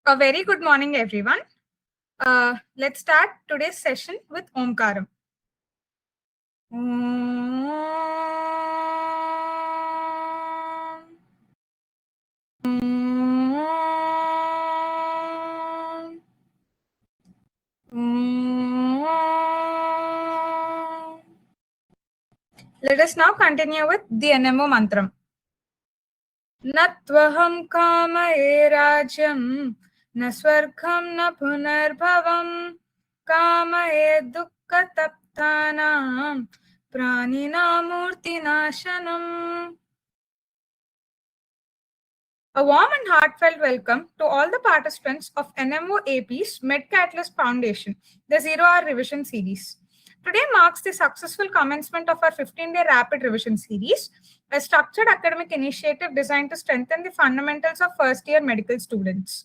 A very good morning, everyone. Let's start today's session with Omkaram. Let us now continue with the NMO mantram. Natvaham kamaye rajyam, na swargam na punarbhavam, kamaye dukkha taptanam, pranina murti nashanam. A warm and heartfelt welcome to all the participants of NMO AP's MedCatalyst Foundation, the Zero Hour Revision Series. Today marks the successful commencement of our 15-day rapid revision series, a structured academic initiative designed to strengthen the fundamentals of first-year medical students.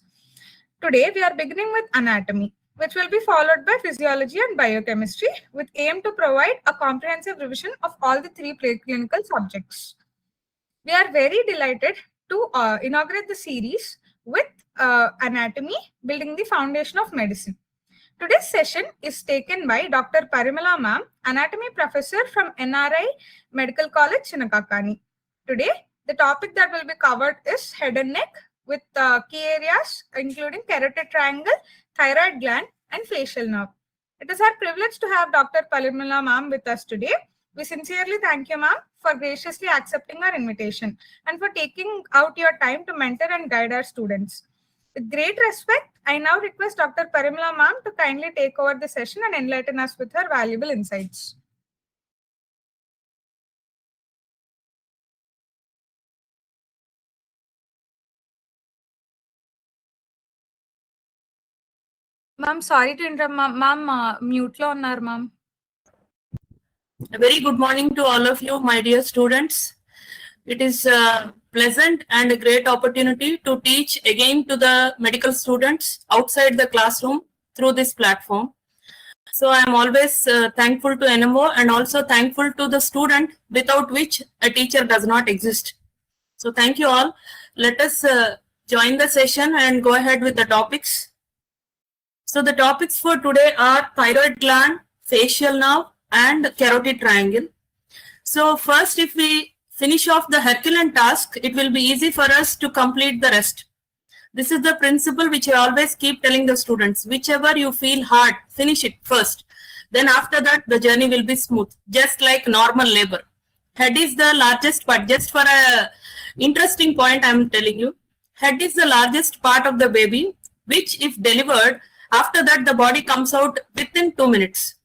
Today, we are beginning with anatomy, which will be followed by physiology and biochemistry, with aim to provide a comprehensive revision of all the three preclinical subjects. We are very delighted to inaugurate the series with anatomy, building the foundation of medicine. Today's session is taken by Dr. Parimala Ma'am, anatomy professor from NRI Medical College, Chinakakani. Today, the topic that will be covered is head and neck with key areas including carotid triangle, thyroid gland, and facial nerve. It is our privilege to have Dr. Parimala Ma'am with us today. We sincerely thank you, ma'am, for graciously accepting our invitation and for taking out your time to mentor and guide our students. With great respect, I now request Dr. Parimala ma'am to kindly take over the session and enlighten us with her valuable insights. Ma'am, sorry to interrupt, ma'am, mute lo unnar, ma'am. A very good morning to all of you, my dear students. It is a pleasant and a great opportunity to teach again to the medical students outside the classroom through this platform. So I am always thankful to NMO and also thankful to the student without which a teacher does not exist. So thank you all. Let us join the session and go ahead with the topics. So the topics for today are thyroid gland, facial nerve, and carotid triangle. So first, if we finish off the Herculean task, it will be easy for us to complete the rest. This is the principle which I always keep telling the students. Whichever you feel hard, finish it first. Then after that, the journey will be smooth, just like normal labor. Head is the largest part. Just for a interesting point, I am telling you. Head is the largest part of the baby, which if delivered, after that the body comes out within 2 minutes.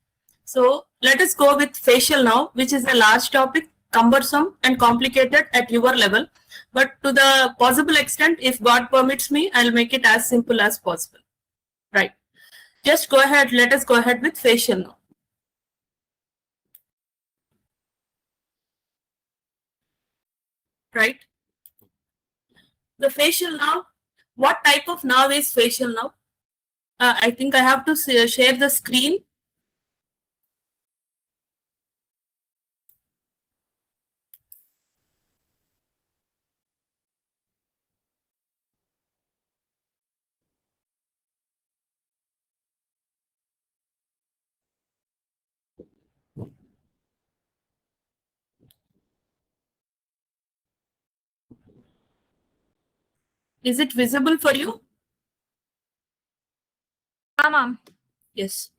So let us go with facial now, which is a large topic, cumbersome and complicated at your level. But to the possible extent, if God permits me, I'll make it as simple as possible. Right. Just go ahead. Let us go ahead with facial now. Right. The facial nerve. What type of nerve is facial nerve? I think I have to share the screen. Is it visible for you? Ma'am. Yes.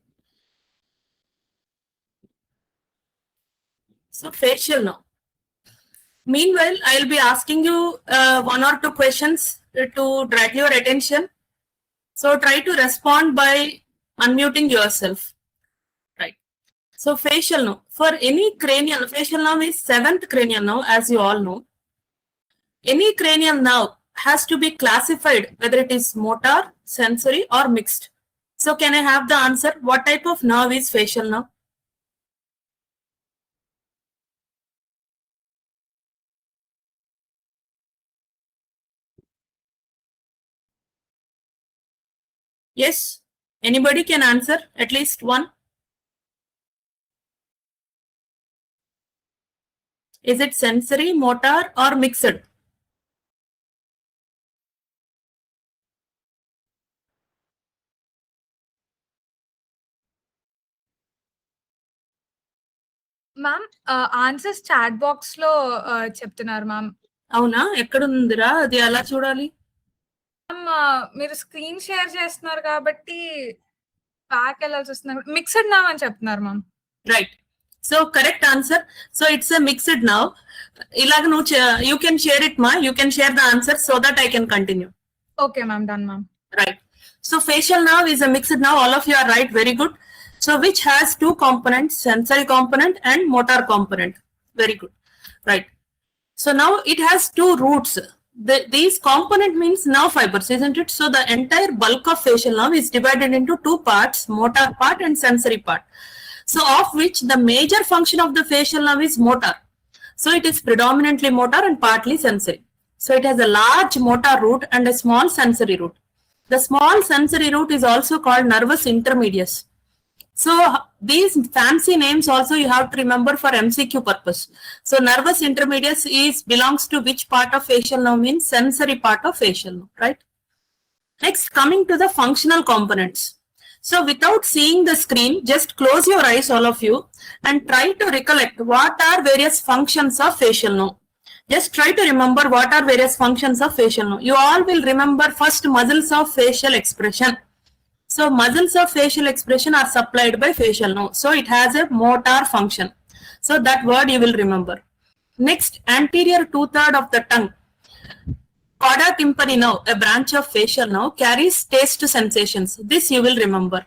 So facial nerve. Meanwhile, I'll be asking you 1 or 2 questions to drag your attention. So try to respond by unmuting yourself. Right. So facial nerve. For any cranial, facial nerve is 7th cranial nerve, as you all know. Any cranial nerve has to be classified whether it is motor, sensory, or mixed. So can I have the answer? What type of nerve is facial nerve? Yes, anybody can answer, at least one. Is it sensory, motor, or mixed? Ma'am answers chat box లో చెప్తున్నారు ma'am. అవునా, ఎక్కడుందిరా అది, ఎలా చూడాలి? మీరు screen share చేస్తున్నారు కాబట్టి back వెళ్ళాల్సి వస్తుంది. మిక్స్డ్ నౌ అని చెప్తున్నారు ma'am. Right. So correct answer. So it's a mixed now. ఇలాగ నువ్వు యూ కెన్ షేర్ ఇట్ మా, you can share the answer so that I can continue. Okay ma'am, done ma'am. Right. So facial nerve is a mixed nerve. All of you are right. Very good. So which has two components, sensory component and motor component. Very good. Right. So now it has two roots. These component means nerve fibers, isn't it? So the entire bulk of facial nerve is divided into two parts, motor part and sensory part. So of which the major function of the facial nerve is motor. So it is predominantly motor and partly sensory. So it has a large motor root and a small sensory root. The small sensory root is also called nervus intermedius. So these fancy names also you have to remember for MCQ purpose. So nervus intermedius belongs to which part of facial nerve? Means sensory part of facial nerve, right? Next, coming to the functional components. So without seeing the screen, just close your eyes, all of you, and try to recollect what are various functions of facial nerve. Just try to remember what are various functions of facial nerve. You all will remember first muscles of facial expression. So muscles of facial expression are supplied by facial nerve. So it has a motor function. So that word you will remember. Next, anterior 2/3 of the tongue. Cauda tympani nerve, a branch of facial nerve, carries taste sensations. This you will remember.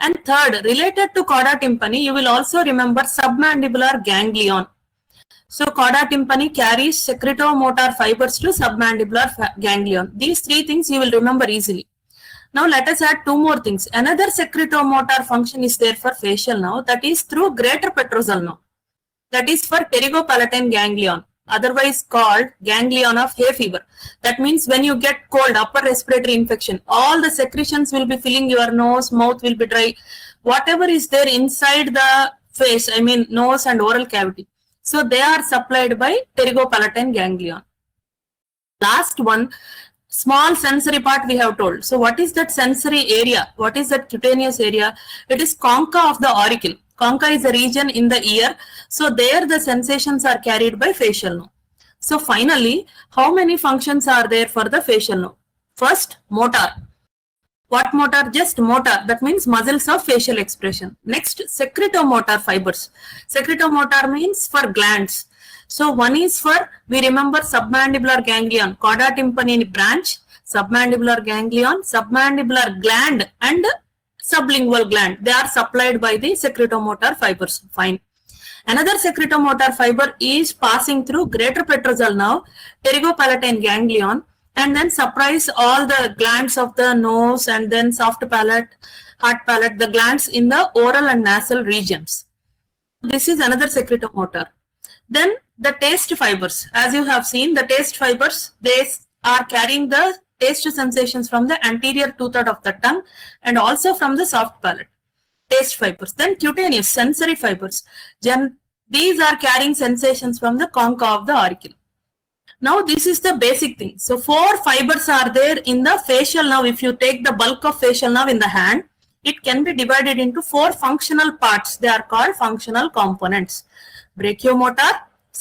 And third, related to cauda tympani, you will also remember submandibular ganglion. So cauda tympani carries secretomotor fibers to submandibular ganglion. These three things you will remember easily. Now let us add two more things. Another secretomotor function is there for facial nerve, that is through greater petrosal nerve. That is for pterygopalatine ganglion, otherwise called ganglion of hay fever. That means when you get cold, upper respiratory infection, all the secretions will be filling your nose, mouth will be dry. Whatever is there inside the face, I mean nose and oral cavity. So they are supplied by pterygopalatine ganglion. Last one, small sensory part we have told. So what is that sensory area? What is that cutaneous area? It is concha of the auricle. Concha is a region in the ear. So there the sensations are carried by facial nerve. So finally, how many functions are there for the facial nerve? First, motor. What motor? Just motor. That means muscles of facial expression. Next, secretomotor fibers. Secretomotor means for glands. So one is for, we remember submandibular ganglion, cauda tympani branch, submandibular ganglion, submandibular gland and sublingual gland. They are supplied by the secretomotor fibers. Fine. Another secretomotor fiber is passing through greater petrosal nerve, pterygopalatine ganglion, and then supplies all the glands of the nose and then soft palate, hard palate, the glands in the oral and nasal regions. This is another secretomotor. Then the taste fibers. As you have seen, the taste fibers, they are carrying the taste sensations from the anterior 2/3 of the tongue and also from the soft palate. Taste fibers. Then cutaneous, sensory fibers. These are carrying sensations from the concha of the auricle. Now this is the basic thing. So 4 fibers are there in the facial nerve. If you take the bulk of facial nerve in the hand, it can be divided into 4 functional parts. They are called functional components. Brachiomotor,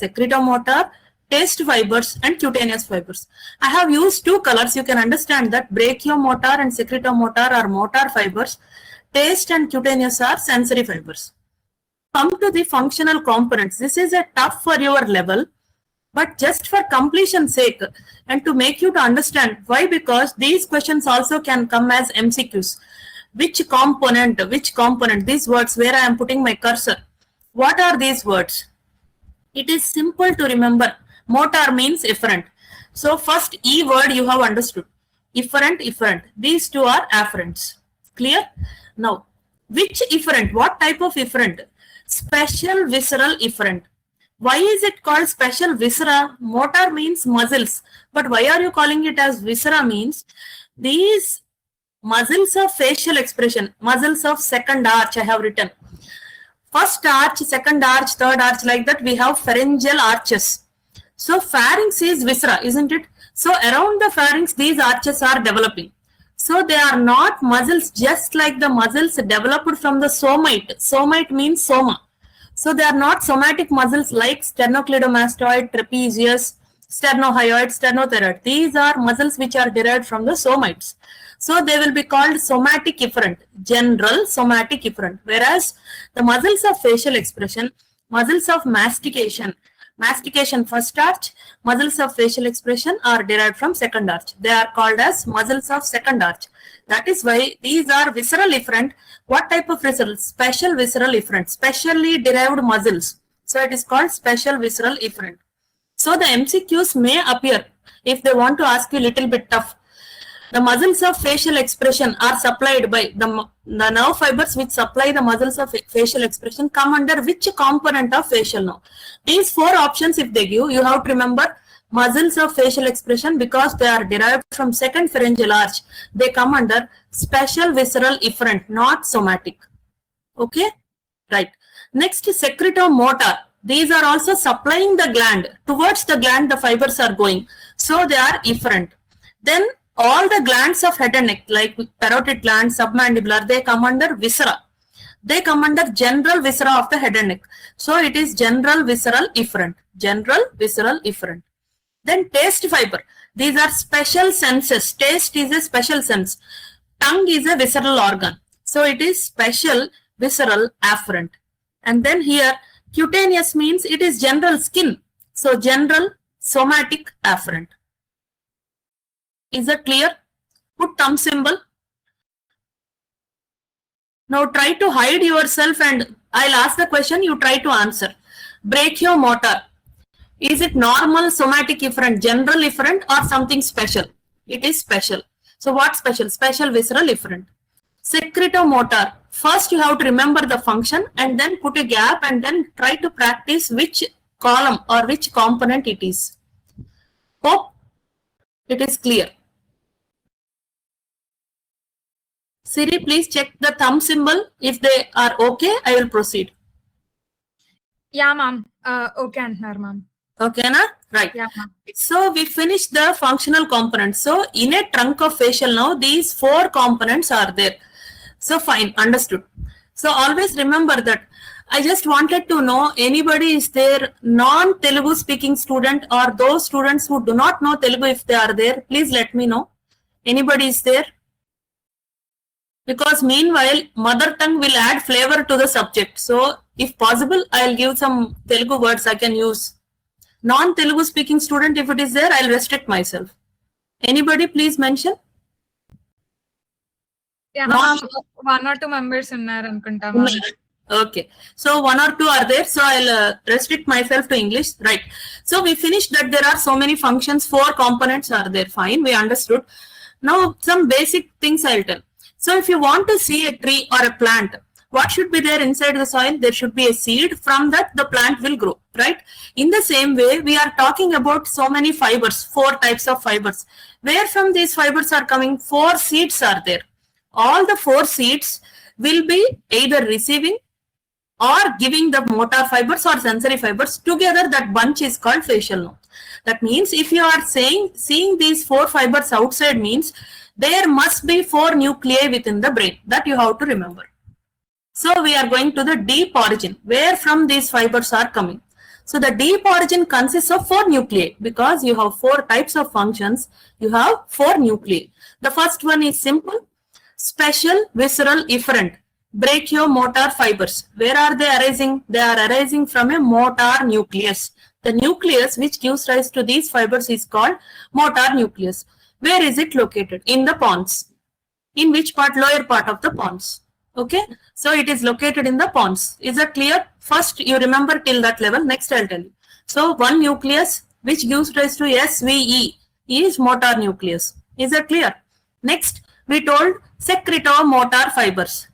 secretomotor, taste fibers and cutaneous fibers. I have used 2 colors. You can understand that brachiomotor and secretomotor are motor fibers. Taste and cutaneous are sensory fibers. Come to the functional components. This is a tough for your level, but just for completion's sake and to make you to understand why, because these questions also can come as MCQs. Which component, these words where I am putting my cursor. What are these words? It is simple to remember. Motor means efferent. So first E word you have understood. Efferent. These two are afferents. Clear? Now, which efferent? What type of efferent? Special visceral efferent. Why is it called special viscera? Motor means muscles. But why are you calling it as viscera? Means these muscles of facial expression, muscles of second arch I have written. First arch, second arch, third arch, like that we have pharyngeal arches. So pharynx is viscera, isn't it? So around the pharynx, these arches are developing. So they are not muscles just like the muscles developed from the somite. Somite means soma. So they are not somatic muscles like sternocleidomastoid, trapezius, sternohyoid, sternothyroid. These are muscles which are derived from the somites. So they will be called somatic efferent, general somatic efferent. Whereas the muscles of facial expression, muscles of mastication first arch, muscles of facial expression are derived from second arch. They are called as muscles of second arch. That is why these are visceral efferent. What type of visceral? Special visceral efferent, specially derived muscles. So it is called special visceral efferent. So the MCQs may appear if they want to ask you a little bit tough. The muscles of facial expression are supplied by the nerve fibers which supply the muscles of facial expression come under which component of facial nerve? These four options if they give, you have to remember muscles of facial expression because they are derived from second pharyngeal arch. They come under special visceral efferent, not somatic. Okay, right. Next, secretomotor. These are also supplying the gland. Towards the gland, the fibers are going. So they are efferent. Then all the glands of head and neck, like parotid gland, submandibular, they come under viscera. They come under general viscera of the head and neck. So it is general visceral efferent. General visceral efferent. Then taste fiber. These are special senses. Taste is a special sense. Tongue is a visceral organ. So it is special visceral afferent. And then here cutaneous means it is general skin. So general somatic afferent. Is that clear? Put thumb symbol. Now try to hide yourself and I'll ask the question, you try to answer. Brachiomotor. Is it normal somatic efferent, general efferent or something special? It is special. So what special? Special visceral efferent. Secretomotor. First you have to remember the function and then put a gap and then try to practice which column or which component it is. Hope it is clear. Siri, please check the thumb symbol. If they are okay, I will proceed. Yeah, ma'am. Okay, ma'am. Okay, na? Right. Yeah, ma'am. So we finished the functional components. So in a trunk of facial nerve, these four components are there. So fine, understood. So always remember that. I just wanted to know anybody is there non-Telugu speaking student or those students who do not know Telugu, if they are there, please let me know. Anybody is there? Because meanwhile, mother tongue will add flavor to the subject. So if possible, I'll give some Telugu words I can use. Non-Telugu speaking student, if it is there, I'll restrict myself. Anybody please mention? Yeah, ma'am. 1 or 2 members unnar anukunta, ma'am. Okay, so 1 or 2 are there, so I'll restrict myself to English. Right. So we finished that there are so many functions, 4 components are there. Fine, we understood. Now some basic things I'll tell. So if you want to see a tree or a plant, what should be there inside the soil? There should be a seed. From that the plant will grow, right? In the same way, we are talking about so many fibers, 4 types of fibers. Where from these fibers are coming? 4 seeds are there. All the 4 seeds will be either receiving or giving the motor fibers or sensory fibers. Together that bunch is called facial nerve. That means if you are seeing these 4 fibers outside means there must be 4 nuclei within the brain. That you have to remember. So we are going to the deep origin, where from these fibers are coming. So the deep origin consists of 4 nuclei because you have 4 types of functions. You have 4 nuclei. The first one is simple. Special visceral efferent, brachiomotor fibers. Where are they arising? They are arising from a motor nucleus. The nucleus which gives rise to these fibers is called motor nucleus. Where is it located? In the pons. In which part? Lower part of the pons. Okay. So it is located in the pons. Is that clear? First you remember till that level. Next I'll tell you. So one nucleus which gives rise to SVE is motor nucleus. Is that clear? Next we told secretomotor fibers.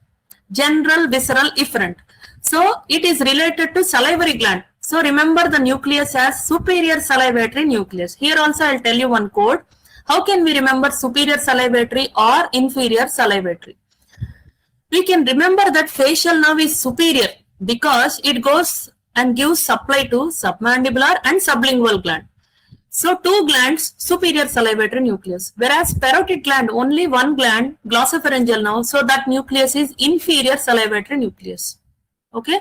General visceral efferent. So it is related to salivary gland. So remember the nucleus as superior salivatory nucleus. Here also I'll tell you one code. How can we remember superior salivatory or inferior salivatory? We can remember that facial nerve is superior because it goes and gives supply to submandibular and sublingual gland. So 2 glands, superior salivatory nucleus. Whereas parotid gland, only 1 gland, glossopharyngeal nerve. So that nucleus is inferior salivatory nucleus. Okay.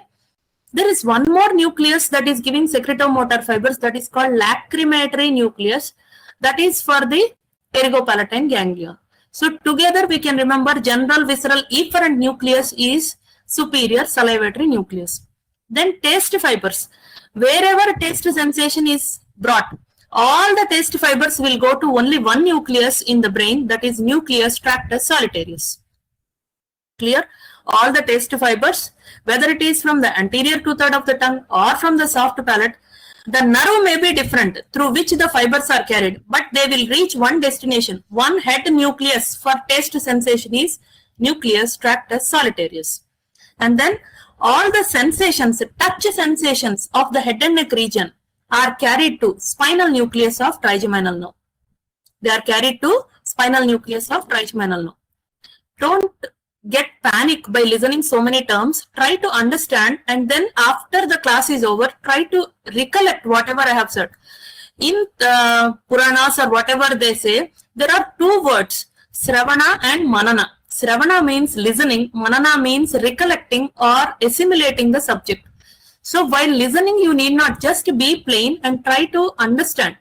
There is one more nucleus that is giving secretomotor fibers, that is called lacrimatory nucleus, that is for the pterygopalatine ganglia. So together we can remember general visceral efferent nucleus is superior salivatory nucleus. Then taste fibers. Wherever taste sensation is brought, all the taste fibers will go to only one nucleus in the brain, that is nucleus tractus solitarius. Clear? All the taste fibers, whether it is from the anterior 2/3 of the tongue or from the soft palate, the nerve may be different through which the fibers are carried, but they will reach one destination. One head nucleus for taste sensation is nucleus tractus solitarius. And then all the sensations, touch sensations of the head and neck region are carried to spinal nucleus of trigeminal nerve. They are carried to spinal nucleus of trigeminal nerve. Don't get panic by listening so many terms. Try to understand, and then after the class is over, try to recollect whatever I have said. In Puranas or whatever they say, there are two words, Sravana and Manana. Sravana means listening, Manana means recollecting or assimilating the subject. So while listening, you need not just be plain and try to understand.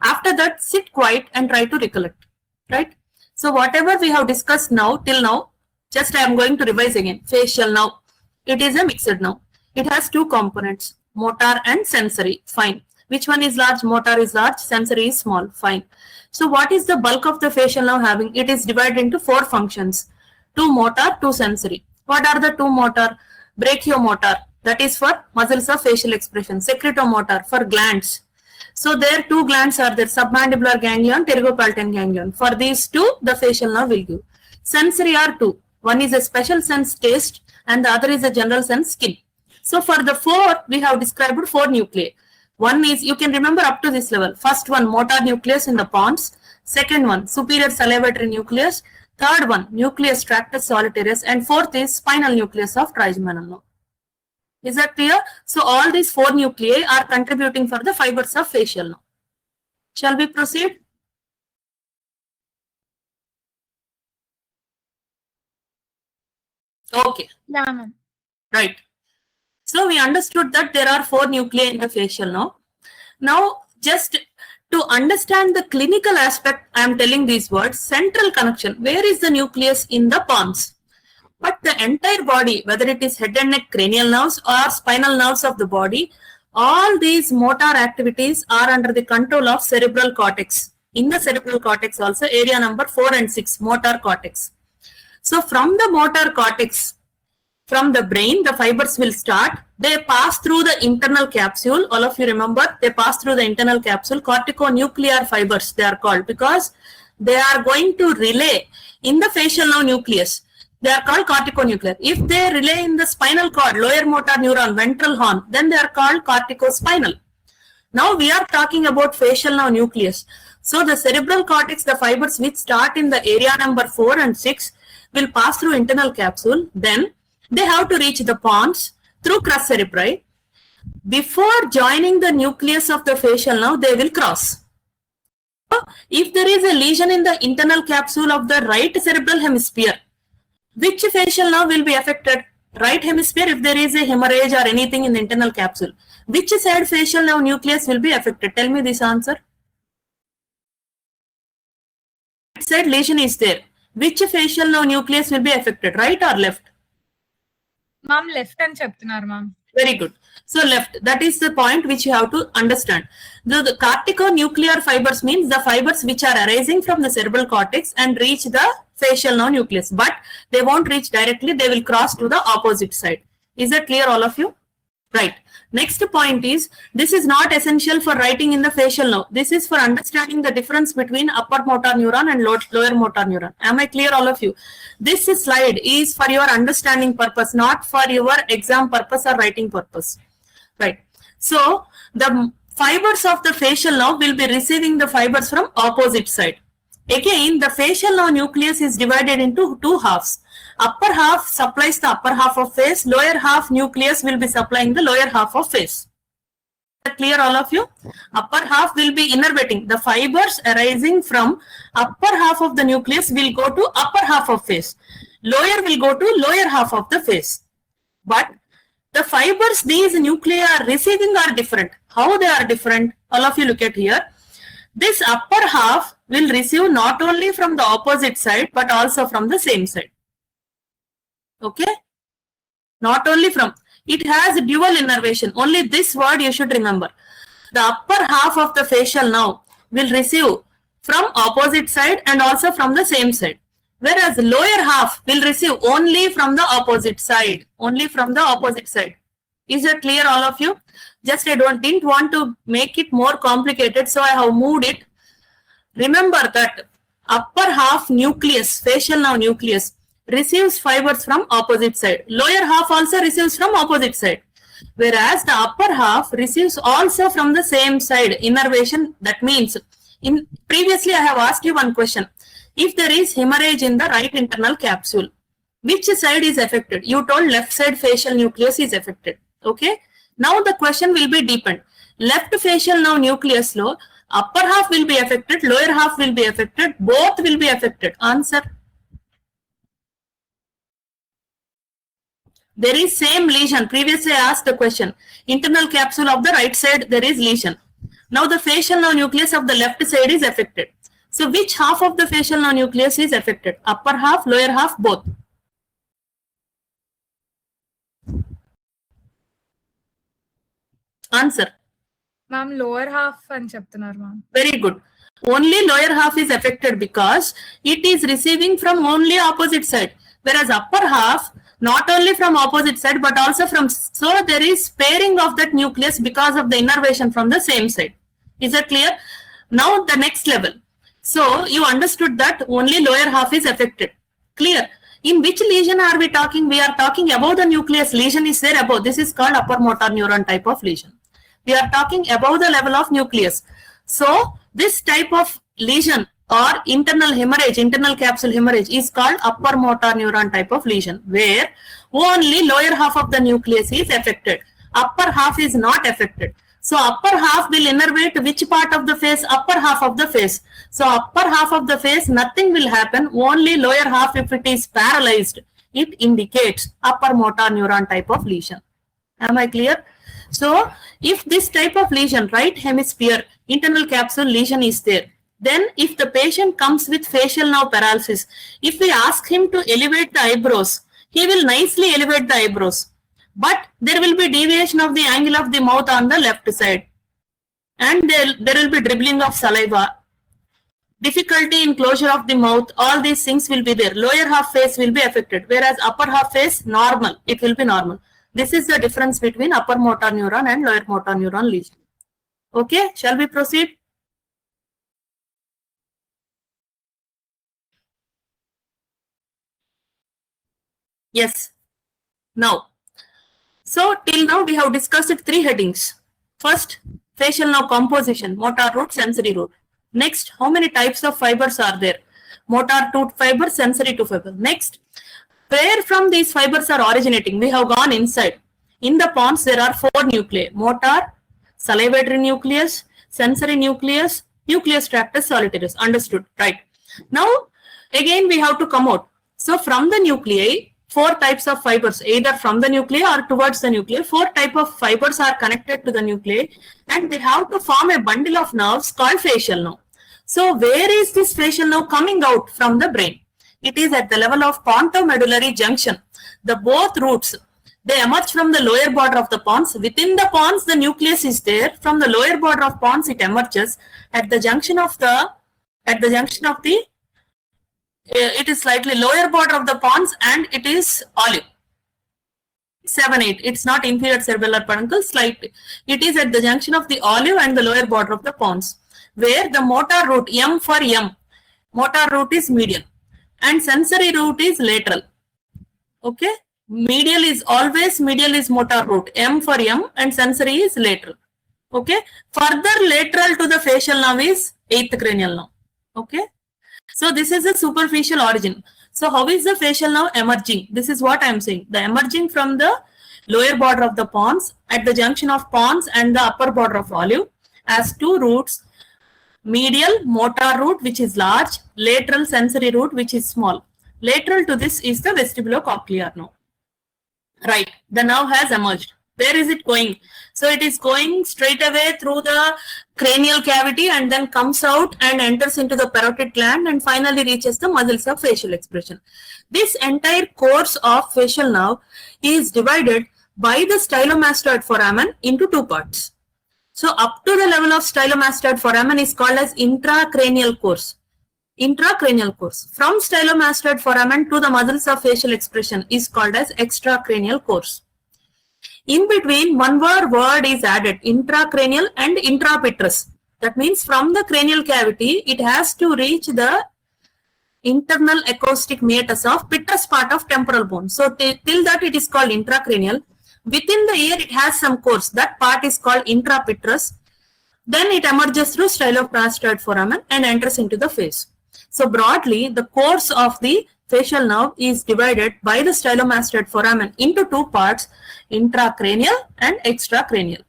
After that, sit quiet and try to recollect. Right? So whatever we have discussed now, till now, just I am going to revise again. Facial now. It is a mixed now. It has two components, motor and sensory. Fine. Which one is large? Motor is large, sensory is small. Fine. So what is the bulk of the facial nerve having? It is divided into four functions. Two motor, two sensory. What are the two motor? Brachiomotor, that is for muscles of facial expression. Secretomotor, for glands. So there two glands are there, submandibular ganglion, pterygopalatine ganglion. For these two, the facial nerve will give. Sensory are two. One is a special sense taste and the other is a general sense skin. So for the four, we have described four nuclei. One is, you can remember up to this level. First one, motor nucleus in the pons. Second one, superior salivatory nucleus. Third one, nucleus tractus solitarius. And fourth is spinal nucleus of trigeminal nerve. Is that clear? So all these four nuclei are contributing for the fibers of facial nerve. Shall we proceed? Okay. Yeah, ma'am. Right. So we understood that there are four nuclei in the facial nerve. Now, just to understand the clinical aspect, I am telling these words, central connection. Where is the nucleus in the pons? But the entire body, whether it is head and neck cranial nerves or spinal nerves of the body, all these motor activities are under the control of cerebral cortex. In the cerebral cortex also, area number 4 and 6, motor cortex. So from the motor cortex, from the brain, the fibers will start. They pass through the internal capsule. All of you remember, they pass through the internal capsule. Corticonuclear fibers, they are called, because they are going to relay in the facial nerve nucleus. They are called corticonuclear. If they relay in the spinal cord, lower motor neuron, ventral horn, then they are called corticospinal. Now we are talking about facial nerve nucleus. So the cerebral cortex, the fibers which start in the area number 4 and 6 will pass through internal capsule. Then they have to reach the pons through crus cerebri. Before joining the nucleus of the facial nerve, they will cross. If there is a lesion in the internal capsule of the right cerebral hemisphere, which facial nerve will be affected? Right hemisphere if there is a hemorrhage or anything in the internal capsule. Which side facial nerve nucleus will be affected? Tell me this answer. Right side lesion is there. Which facial nerve nucleus will be affected? Right or left? Ma'am, left and cheptunar, ma'am. Very good. So left, that is the point which you have to understand. The corticonuclear fibers means the fibers which are arising from the cerebral cortex and reach the facial nerve nucleus, but they won't reach directly, they will cross to the opposite side. Is that clear, all of you? Right. Next point is, this is not essential for writing in the facial nerve. This is for understanding the difference between upper motor neuron and lower motor neuron. Am I clear, all of you? This slide is for your understanding purpose, not for your exam purpose or writing purpose. Right. So the fibers of the facial nerve will be receiving the fibers from opposite side. Again, the facial nerve nucleus is divided into two halves. Upper half supplies the upper half of face. Lower half nucleus will be supplying the lower half of face. Clear, all of you? Upper half will be innervating. The fibers arising from upper half of the nucleus will go to upper half of face. Lower will go to lower half of the face. But The fibers these nuclei are receiving are different. How they are different? All of you look at here. This upper half will receive not only from the opposite side but also from the same side. Okay? Not only from, it has dual innervation. Only this word you should remember. The upper half of the facial nerve will receive from opposite side and also from the same side. Whereas lower half will receive only from the opposite side. Only from the opposite side. Is that clear, all of you? Just I didn't want to make it more complicated, so I have moved it. Remember that upper half nucleus, facial nerve nucleus, receives fibers from opposite side. Lower half also receives from opposite side. Whereas the upper half receives also from the same side, innervation. That means, previously I have asked you one question. If there is hemorrhage in the right internal capsule, which side is affected? You told left side facial nucleus is affected. Okay. Now the question will be deepened. Left facial nerve nucleus low, upper half will be affected, lower half will be affected, both will be affected. Answer. There is same lesion. Previously I asked the question. Internal capsule of the right side, there is lesion. Now the facial nerve nucleus of the left side is affected. So which half of the facial nerve nucleus is affected? Upper half, lower half, both. Answer. Ma'am, lower half and cheptunar, ma'am. Very good. Only lower half is affected because it is receiving from only opposite side. Whereas upper half, not only from opposite side but also from, so there is sparing of that nucleus because of the innervation from the same side. Is that clear? Now the next level. So you understood that only lower half is affected. Clear? In which lesion are we talking? We are talking about the nucleus. Lesion is there above. This is called upper motor neuron type of lesion. We are talking above the level of nucleus. So this type of lesion or internal hemorrhage, internal capsule hemorrhage is called upper motor neuron type of lesion, where only lower half of the nucleus is affected. Upper half is not affected. So upper half will innervate which part of the face? Upper half of the face. So upper half of the face, nothing will happen. Only lower half, if it is paralyzed, it indicates upper motor neuron type of lesion. Am I clear? So if this type of lesion, right hemisphere, internal capsule lesion is there, then if the patient comes with facial nerve paralysis, if we ask him to elevate the eyebrows, he will nicely elevate the eyebrows. But there will be deviation of the angle of the mouth on the left side. And there will be dribbling of saliva, difficulty in closure of the mouth, all these things will be there. Lower half face will be affected, whereas upper half face, normal, it will be normal. This is the difference between upper motor neuron and lower motor neuron lesion. Okay, shall we proceed? Yes. Now, so till now we have discussed 3 headings. First, facial nerve composition, motor root, sensory root. Next, how many types of fibers are there? Motor tooth fiber, sensory tooth fiber. Next, where from these fibers are originating? We have gone inside. In the pons, there are 4 nuclei: motor, salivatory nucleus, sensory nucleus, nucleus tractus solitarius. Understood, right? Now, again we have to come out. So from the nuclei, 4 types of fibers, either from the nuclei or towards the nuclei. 4 types of fibers are connected to the nuclei and they have to form a bundle of nerves called facial nerve. So where is this facial nerve coming out from the brain? It is at the level of pontomedullary junction. The both roots, they emerge from the lower border of the pons. Within the pons, the nucleus is there. From the lower border of pons, it emerges at the junction of the, it is slightly lower border of the pons and it is olive. 7-8. It's not inferior cerebellar peduncle, slightly. It is at the junction of the olive and the lower border of the pons, where the motor root, M for M, motor root is medial and sensory root is lateral. Okay. Medial is always, medial is motor root, M for M, and sensory is lateral. Okay. Further lateral to the facial nerve is 8th cranial nerve. Okay. So this is a superficial origin. So how is the facial nerve emerging? This is what I am saying. The emerging from the lower border of the pons at the junction of pons and the upper border of olive as 2 roots: medial motor root, which is large, lateral sensory root, which is small. Lateral to this is the vestibulocochlear nerve. Right, the nerve has emerged. Where is it going? So it is going straight away through the cranial cavity and then comes out and enters into the parotid gland and finally reaches the muscles of facial expression. This entire course of facial nerve is divided by the stylomastoid foramen into two parts. So up to the level of stylomastoid foramen is called as intracranial course. Intracranial course. From stylomastoid foramen to the muscles of facial expression is called as extracranial course. In between, one more word is added, intracranial and intrapetrous. That means from the cranial cavity, it has to reach the internal acoustic meatus of petrous part of temporal bone. So till that it is called intracranial. Within the ear, it has some course. That part is called intrapetrous. Then it emerges through stylomastoid foramen and enters into the face. So broadly, the course of the facial nerve is divided by the stylomastoid foramen into two parts, intracranial and extracranial.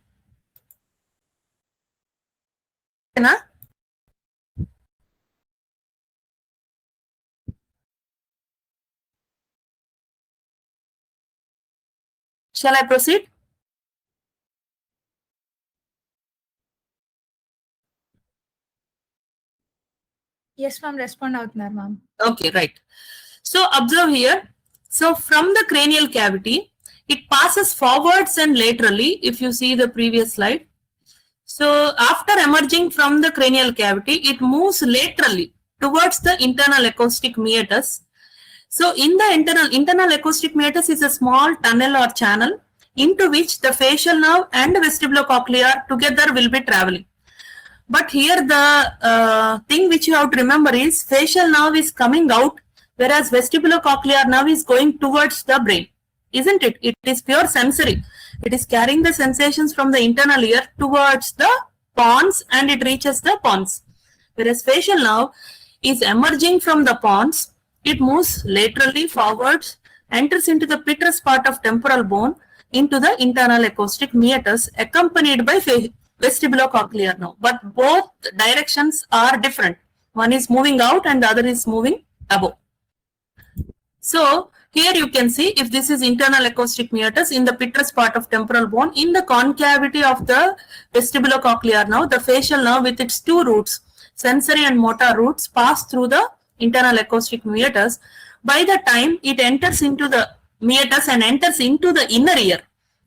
Shall I proceed? Yes, ma'am. Respond out there, ma'am. Okay, right. So observe here. So from the cranial cavity, it passes forwards and laterally, if you see the previous slide. So after emerging from the cranial cavity, it moves laterally towards the internal acoustic meatus. So in the internal acoustic meatus is a small tunnel or channel into which the facial nerve and vestibulocochlear together will be traveling. But here the thing which you have to remember is facial nerve is coming out, whereas vestibulocochlear nerve is going towards the brain. Isn't it? It is pure sensory. It is carrying the sensations from the internal ear towards the pons and it reaches the pons. Whereas facial nerve is emerging from the pons, it moves laterally forwards, enters into the petrous part of temporal bone into the internal acoustic meatus accompanied by vestibulocochlear nerve. But both directions are different. One is moving out and the other is moving above. So here you can see if this is internal acoustic meatus in the petrous part of temporal bone, in the concavity of the vestibulocochlear nerve, the facial nerve with its two roots, sensory and motor roots, pass through the internal acoustic meatus. By the time it enters into the meatus and enters into the inner ear,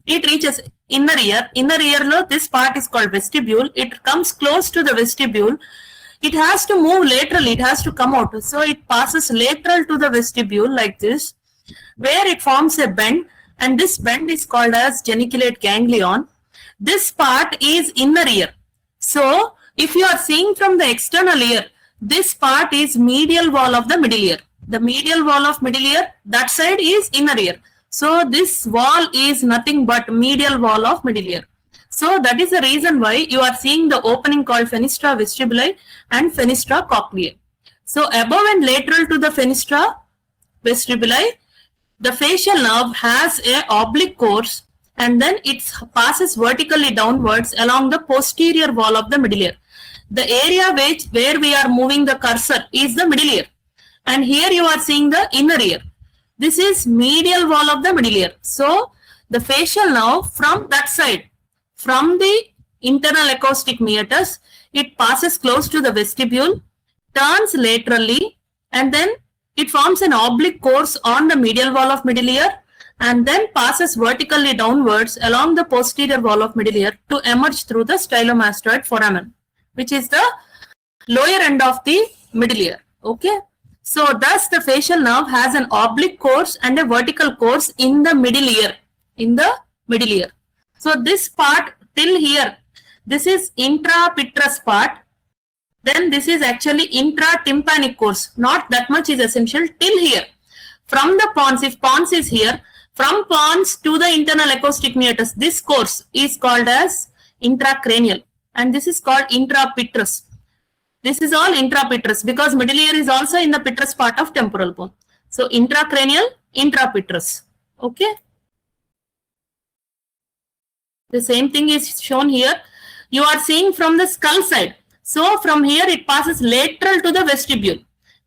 it reaches inner ear. Inner ear, this part is called vestibule. It comes close to the vestibule. It has to move laterally. It has to come out. So it passes lateral to the vestibule like this, where it forms a bend, and this bend is called as geniculate ganglion. This part is inner ear. So if you are seeing from the external ear, this part is medial wall of the middle ear. The medial wall of middle ear, that side is inner ear. So this wall is nothing but medial wall of middle ear. So that is the reason why you are seeing the opening called fenestra vestibuli and fenestra cochleae. So above and lateral to the fenestra vestibuli, the facial nerve has a oblique course and then it passes vertically downwards along the posterior wall of the middle ear. The area where we are moving the cursor is the middle ear. And here you are seeing the inner ear. This is medial wall of the middle ear. So the facial nerve from that side, from the internal acoustic meatus, it passes close to the vestibule, turns laterally, and then it forms an oblique course on the medial wall of middle ear and then passes vertically downwards along the posterior wall of middle ear to emerge through the stylomastoid foramen, which is the lower end of the middle ear. Okay. So thus the facial nerve has an oblique course and a vertical course in the middle ear. So this part till here, this is intrapetrous part. Then this is actually intratympanic course. Not that much is essential till here. From the pons, if pons is here, from pons to the internal acoustic meatus, this course is called as intracranial and this is called intrapetrous. This is all intrapetrous because middle ear is also in the petrous part of temporal bone. So intracranial, intrapetrous. Okay. The same thing is shown here. You are seeing from the skull side. So from here it passes lateral to the vestibule.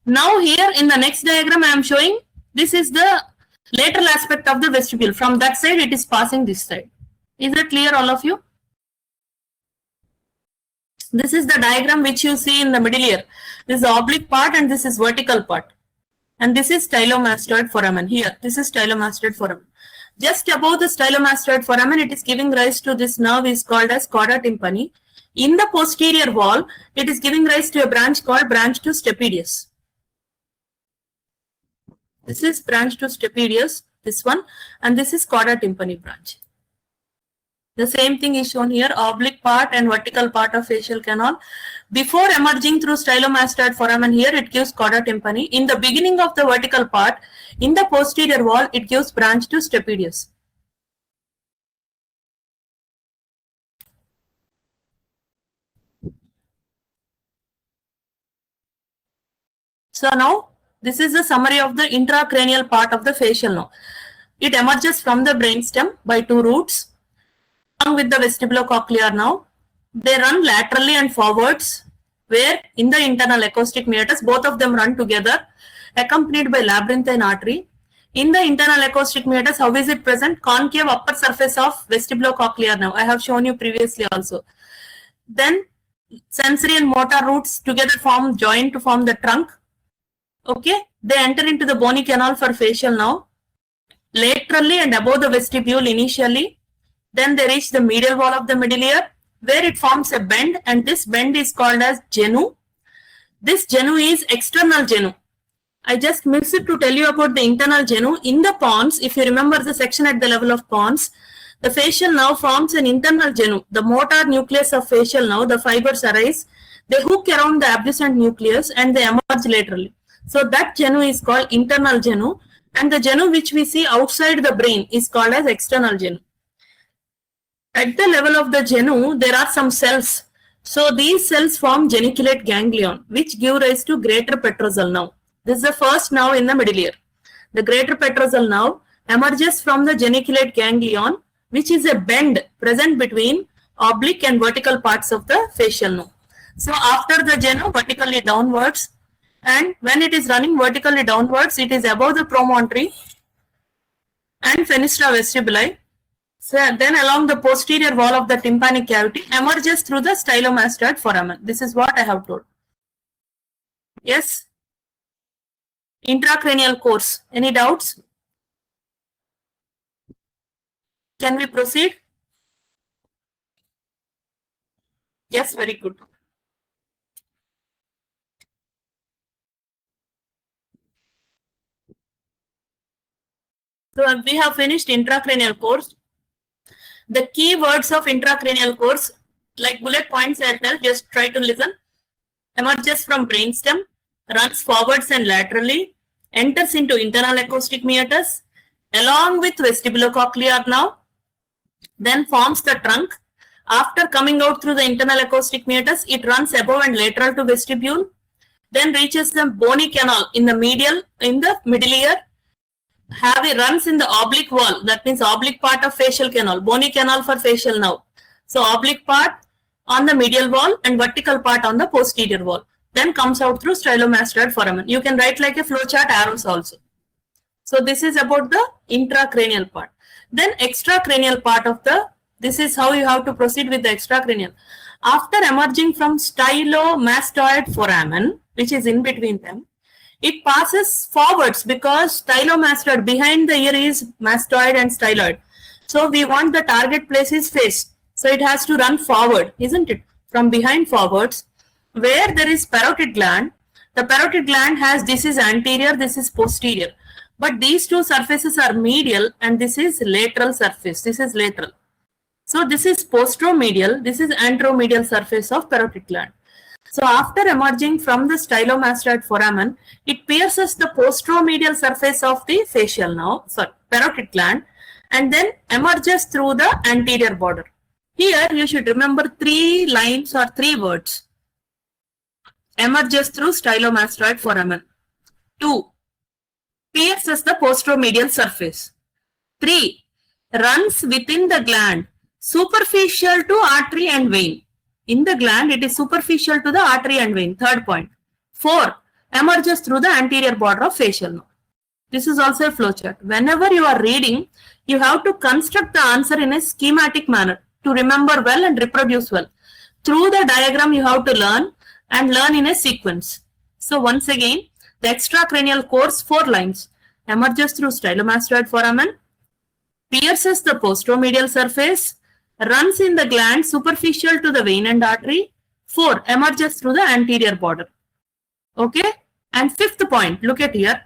Now here in the next diagram I am showing, this is the Lateral aspect of the vestibule. From that side, it is passing this side. Is it clear, all of you? This is the diagram which you see in the middle ear. This is the oblique part and this is vertical part. And this is stylomastoid foramen. Here, this is stylomastoid foramen. Just above the stylomastoid foramen, it is giving rise to this nerve is called as chorda tympani. In the posterior wall, it is giving rise to a branch called branch to stapedius. This is branch to stapedius, this one, and this is chorda tympani branch. The same thing is shown here, oblique part and vertical part of facial canal. Before emerging through stylomastoid foramen here, it gives chorda tympani. In the beginning of the vertical part, in the posterior wall, it gives branch to stapedius. So now, this is the summary of the intracranial part of the facial nerve. It emerges from the brainstem by two roots. Along with the vestibulocochlear nerve, they run laterally and forwards, where in the internal acoustic meatus, both of them run together, accompanied by labyrinthine artery. In the internal acoustic meatus, how is it present? Concave upper surface of vestibulocochlear nerve. I have shown you previously also. Then sensory and motor roots together join to form the trunk. Okay, they enter into the bony canal for facial nerve, laterally and above the vestibule initially. Then they reach the medial wall of the middle ear, where it forms a bend, and this bend is called as genu. This genu is external genu. I just missed to tell you about the internal genu. In the pons, if you remember the section at the level of pons, the facial nerve forms an internal genu. The motor nucleus of facial nerve, the fibers arise, they hook around the abducent nucleus and they emerge laterally. So that genu is called internal genu, and the genu which we see outside the brain is called as external genu. At the level of the genu, there are some cells. So these cells form geniculate ganglion, which give rise to greater petrosal nerve. This is the first nerve in the middle ear. The greater petrosal nerve emerges from the geniculate ganglion, which is a bend present between oblique and vertical parts of the facial nerve. So after the genu, vertically downwards, and when it is running vertically downwards, it is above the promontory and fenestra vestibuli. So then along the posterior wall of the tympanic cavity emerges through the stylomastoid foramen. This is what I have told. Yes? Intracranial course. Any doubts? Can we proceed? Yes, very good. So we have finished intracranial course. The key words of intracranial course, like bullet points I tell, just try to listen. Emerges from brainstem, runs forwards and laterally, enters into internal acoustic meatus, along with vestibulocochlear nerve, then forms the trunk. After coming out through the internal acoustic meatus, it runs above and lateral to vestibule, then reaches the bony canal in the middle ear, runs in the oblique wall, that means oblique part of facial canal, bony canal for facial nerve. So oblique part on the medial wall and vertical part on the posterior wall. Then comes out through stylomastoid foramen. You can write like a flowchart arrows also. So this is about the intracranial part. Then extracranial part of this is how you have to proceed with the extracranial. After emerging from stylomastoid foramen, which is in between them, it passes forwards because stylomastoid, behind the ear is mastoid and styloid. So we want the target place is face. So it has to run forward, isn't it? From behind forwards, where there is parotid gland. The parotid gland has, this is anterior, this is posterior. But these two surfaces are medial and this is lateral surface. This is lateral. So this is posteromedial, this is anteromedial surface of parotid gland. So after emerging from the stylomastoid foramen, it pierces the posteromedial surface of the facial nerve, parotid gland, and then emerges through the anterior border. Here you should remember 3 lines or 3 words. Emerges through stylomastoid foramen. 2. Pierces the posteromedial surface. 3. Runs within the gland, superficial to artery and vein. In the gland, it is superficial to the artery and vein. 3rd point. 4. Emerges through the anterior border of facial nerve. This is also a flowchart. Whenever you are reading, you have to construct the answer in a schematic manner to remember well and reproduce well. Through the diagram, you have to learn and learn in a sequence. So once again, the extracranial course, 4 lines, emerges through stylomastoid foramen, pierces the posteromedial surface, runs in the gland superficial to the vein and artery. 4, emerges through the anterior border. Okay. And 5th point, look at here.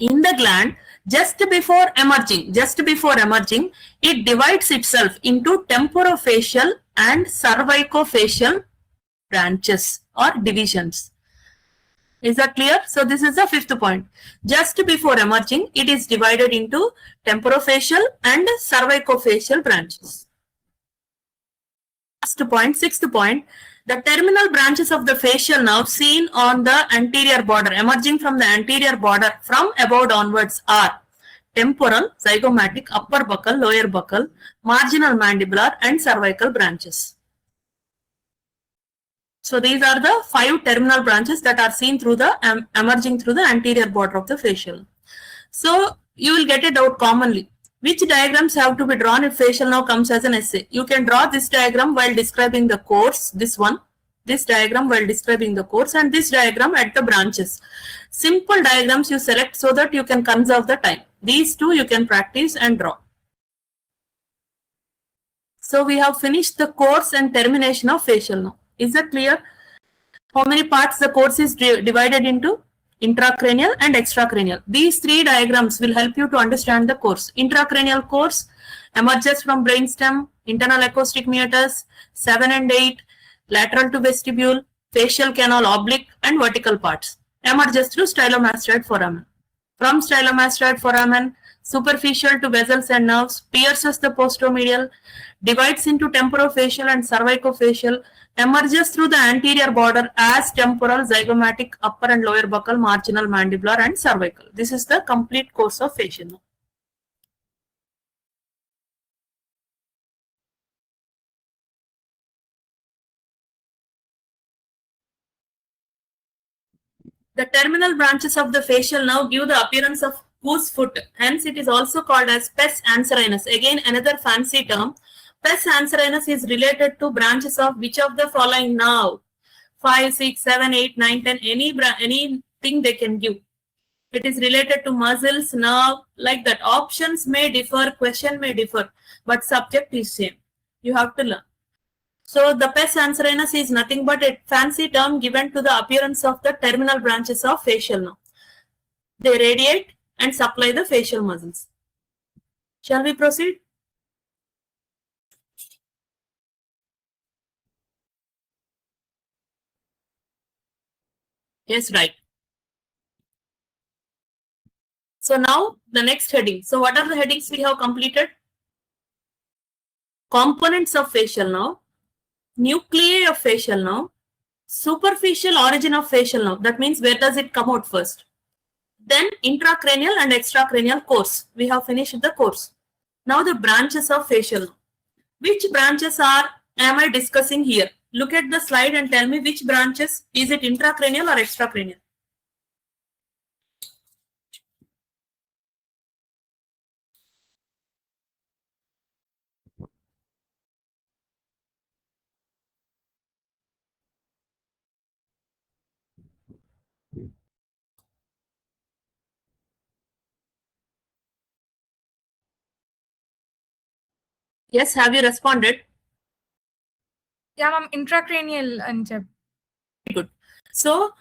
In the gland, just before emerging, it divides itself into temporofacial and cervicofacial branches or divisions. Is that clear? So this is the 5th point. Just before emerging, it is divided into temporofacial and cervicofacial branches. Last point, 6th point. The terminal branches of the facial nerve seen on the anterior border, emerging from the anterior border from above onwards are temporal, zygomatic, upper buccal, lower buccal, marginal mandibular and cervical branches. So these are the 5 terminal branches that are seen through the emerging through the anterior border of the facial. So you will get a doubt commonly. Which diagrams have to be drawn if facial nerve comes as an essay? You can draw this diagram while describing the course, this diagram while describing the course, and this diagram at the branches. Simple diagrams you select so that you can conserve the time. These 2 you can practice and draw. So we have finished the course and termination of facial nerve. Is that clear? How many parts the course is divided into? Intracranial and extracranial. These 3 diagrams will help you to understand the course. Intracranial course emerges from brainstem, internal acoustic meatus, 7 and 8, lateral to vestibule, facial canal oblique and vertical parts. Emerges through stylomastoid foramen. From stylomastoid foramen, superficial to vessels and nerves, pierces the posteromedial, divides into temporofacial and cervicofacial, emerges through the anterior border as temporal, zygomatic, upper and lower buccal, marginal mandibular and cervical. This is the complete course of facial nerve. The terminal branches of the facial nerve give the appearance of goose foot. Hence, it is also called as pes anserinus. Again, another fancy term. Pes anserinus is related to branches of which of the following nerve? 5, 6, 7, 8, 9, 10, anything they can give. It is related to muscles, nerve, like that. Options may differ, question may differ, but subject is same. You have to learn. So the pes anserinus is nothing but a fancy term given to the appearance of the terminal branches of facial nerve. They radiate and supply the facial muscles. Shall we proceed? Yes, right. So now the next heading. So what are the headings we have completed? Components of facial nerve, nuclei of facial nerve, superficial origin of facial nerve. That means where does it come out first? Then intracranial and extracranial course. We have finished the course. Now the branches of facial nerve. Which branches am I discussing here? Look at the slide and tell me which branches. Is it intracranial or extracranial? Yes, have you responded? Yeah, ma'am, intracranial and good. So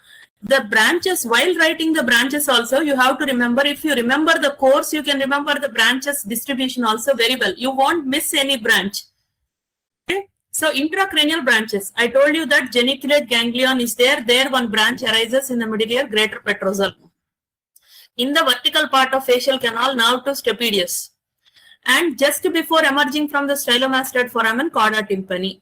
the branches, while writing the branches also, you have to remember, if you remember the course, you can remember the branches distribution also very well. You won't miss any branch. Okay? So intracranial branches, I told you that geniculate ganglion is there. There one branch arises in the middle ear, greater petrosal. In the vertical part of facial canal, nerve to stapedius. And just before emerging from the stylomastoid foramen, chorda tympani.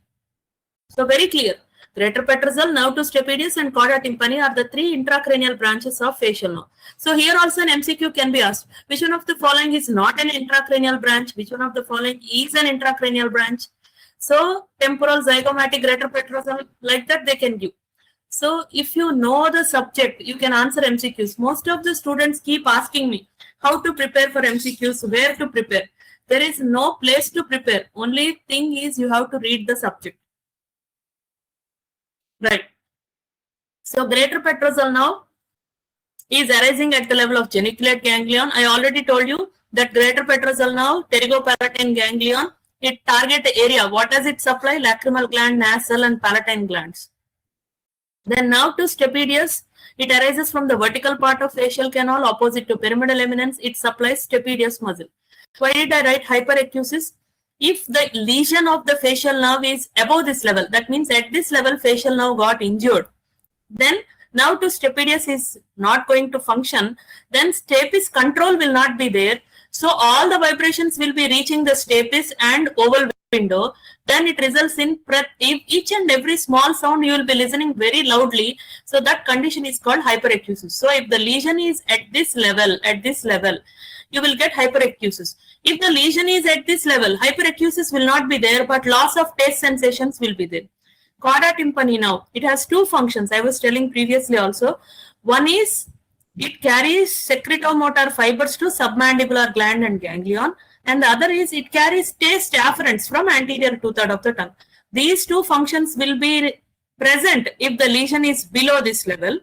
So very clear. Greater petrosal, nerve to stapedius and chorda tympani are the 3 intracranial branches of facial nerve. So here also an MCQ can be asked. Which one of the following is not an intracranial branch? Which one of the following is an intracranial branch? So temporal, zygomatic, greater petrosal, like that they can give. So if you know the subject, you can answer MCQs. Most of the students keep asking me, How to prepare for MCQs? Where to prepare? There is no place to prepare. Only thing is you have to read the subject. Right. So greater petrosal now is arising at the level of geniculate ganglion. I already told you that greater petrosal now, pterygopalatine ganglion, it target area. What does it supply? Lacrimal gland, nasal and palatine glands. Then now to stapedius, it arises from the vertical part of facial canal opposite to pyramidal eminence. It supplies stapedius muscle. Why did I write hyperacusis? If the lesion of the facial nerve is above this level, that means at this level facial nerve got injured, then now to stapedius is not going to function, then stapes control will not be there. So all the vibrations will be reaching the stapes and oval window. Then it results in each and every small sound you will be listening very loudly. So that condition is called hyperacusis. So if the lesion is at this level, you will get hyperacusis. If the lesion is at this level, hyperacusis will not be there, but loss of taste sensations will be there. Chorda tympani now, it has two functions. I was telling previously also. One is it carries secretomotor fibers to submandibular gland and ganglion, and the other is it carries taste afferents from anterior two-thirds of the tongue. These two functions will be present if the lesion is below this level.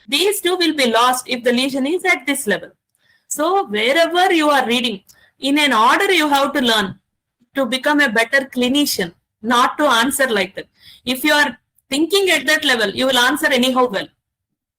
These two will be lost if the lesion is at this level. So wherever you are reading, in an order you have to learn to become a better clinician, not to answer like that. If you are thinking at that level, you will answer anyhow well.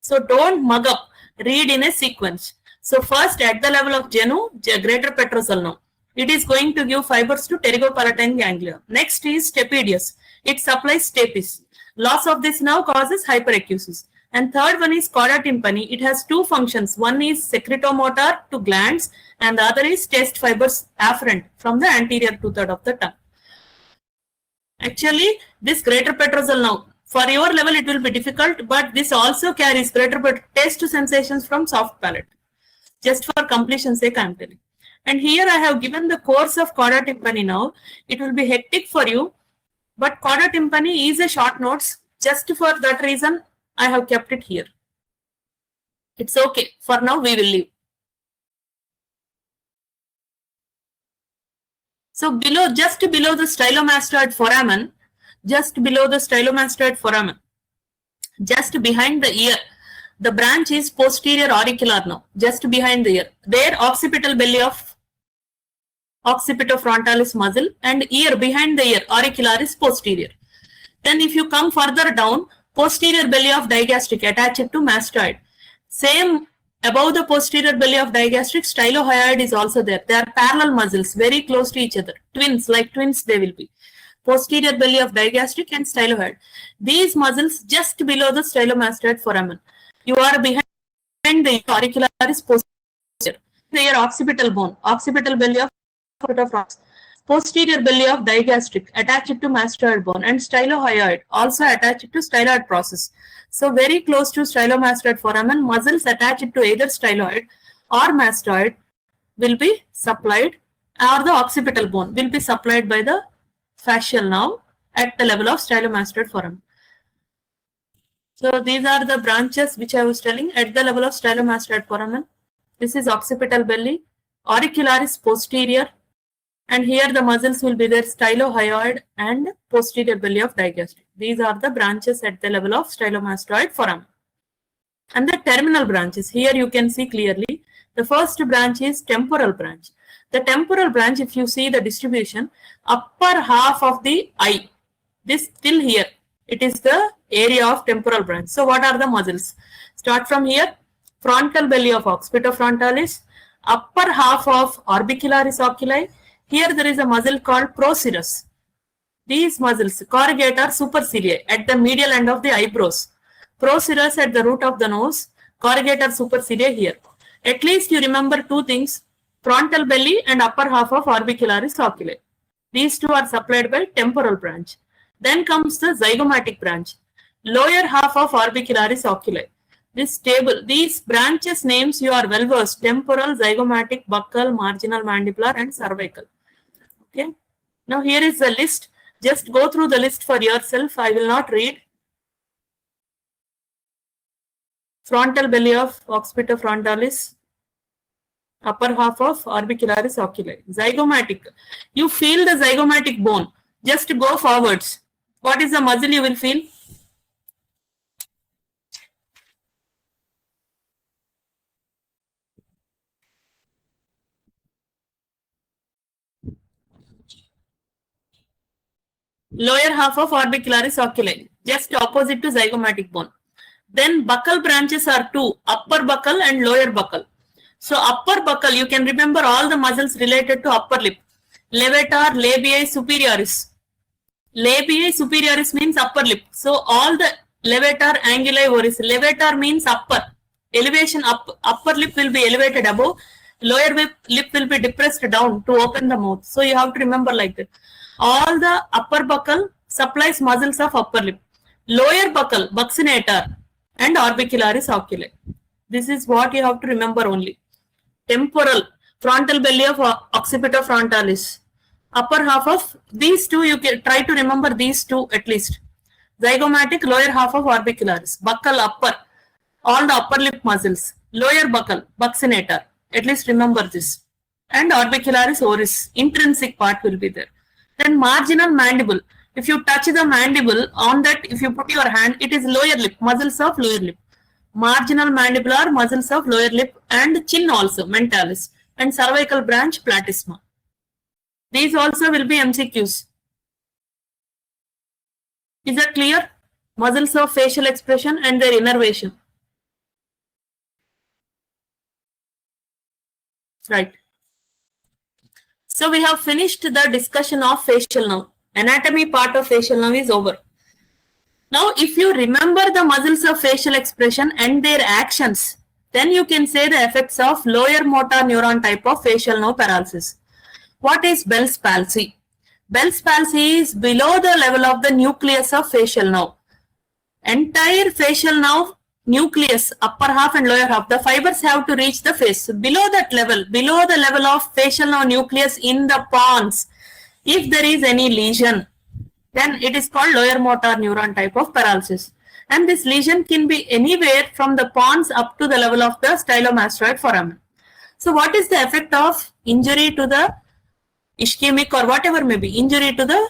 So don't mug up, read in a sequence. So first at the level of greater petrosal now, it is going to give fibers to pterygopalatine ganglia. Next is stapedius. It supplies stapes. Loss of this now causes hyperacusis. And third one is chorda tympani. It has two functions. One is secretomotor to glands and the other is taste fibers afferent from the anterior two-thirds of the tongue. Actually, this greater petrosal now, for your level it will be difficult, but this also carries greater taste sensations from soft palate. Just for completion's sake, I am telling. And here I have given the course of chorda tympani now. It will be hectic for you, but chorda tympani is a short notes. Just for that reason, I have kept it here. It's okay. For now, we will leave. So below, just below the stylomastoid foramen, just behind the ear, the branch is posterior auricular now, just behind the ear. There, occipital belly of occipitofrontalis muscle and ear behind the ear, auricular is posterior. Then if you come further down, posterior belly of digastric attached to mastoid. Same above the posterior belly of digastric, stylohyoid is also there. They are parallel muscles, very close to each other. Twins, like twins they will be. Posterior belly of digastric and stylohyoid. These muscles just below the stylomastoid foramen. You are behind the auricular is posterior. They are occipital bone, occipital belly of occipitofrontalis. Posterior belly of digastric attached to mastoid bone and stylohyoid also attached to styloid process. So very close to stylomastoid foramen, muscles attached to either styloid or mastoid will be supplied, or the occipital bone will be supplied by the fascial nerve at the level of stylomastoid foramen. So these are the branches which I was telling at the level of stylomastoid foramen. This is occipital belly, auricularis posterior, and here the muscles will be there, stylohyoid and posterior belly of digastric. These are the branches at the level of stylomastoid foramen. And the terminal branches, here you can see clearly. The first branch is temporal branch. The temporal branch, if you see the distribution, upper half of the eye, this till here, it is the area of temporal branch. So what are the muscles? Start from here, frontal belly of occipitofrontalis, upper half of orbicularis oculi. Here there is a muscle called procerus. These muscles, corrugator superciliae at the medial end of the eyebrows. Procerus at the root of the nose, corrugator superciliae here. At least you remember two things, frontal belly and upper half of orbicularis oculi. These two are supplied by temporal branch. Then comes the zygomatic branch, lower half of orbicularis oculi. This table, these branches names you are well versed, temporal, zygomatic, buccal, marginal mandibular and cervical. Okay. Now here is the list. Just go through the list for yourself. I will not read. Frontal belly of occipitofrontalis, upper half of orbicularis oculi. Zygomatic. You feel the zygomatic bone. Just go forwards. What is the muscle you will feel? Lower half of orbicularis oculi, just opposite to zygomatic bone. Then buccal branches are two, upper buccal and lower buccal. So upper buccal, you can remember all the muscles related to upper lip. Levator, labiae superioris. Labiae superioris means upper lip. So all the levator, anguli, oris. Levator means upper. Elevation up, upper lip will be elevated above. Lower lip will be depressed down to open the mouth. So you have to remember like that. All the upper buccal supplies muscles of upper lip. Lower buccal, buccinator and orbicularis oculi. This is what you have to remember only. Temporal, frontal belly of occipito frontalis. Upper half of these two, you can try to remember these two at least. Zygomatic, lower half of orbicularis. Buccal, upper, all the upper lip muscles. Lower buccal, buccinator. At least remember this. And orbicularis oris, intrinsic part will be there. Then marginal mandible. If you touch the mandible, on that, if you put your hand, it is lower lip, muscles of lower lip. Marginal mandibular muscles of lower lip and chin also, mentalis. And cervical branch, platysma. These also will be MCQs. Is that clear? Muscles of facial expression and their innervation. Right. So we have finished the discussion of facial nerve. Anatomy part of facial nerve is over. Now, if you remember the muscles of facial expression and their actions, then you can say the effects of lower motor neuron type of facial nerve paralysis. What is Bell's palsy? Bell's palsy is below the level of the nucleus of facial nerve. Entire facial nerve nucleus, upper half and lower half, the fibers have to reach the face. Below that level, below the level of facial nerve nucleus in the pons, if there is any lesion, then it is called lower motor neuron type of paralysis. And this lesion can be anywhere from the pons up to the level of the stylomastoid foramen. So what is the effect of injury to the ischemic or whatever may be, injury to the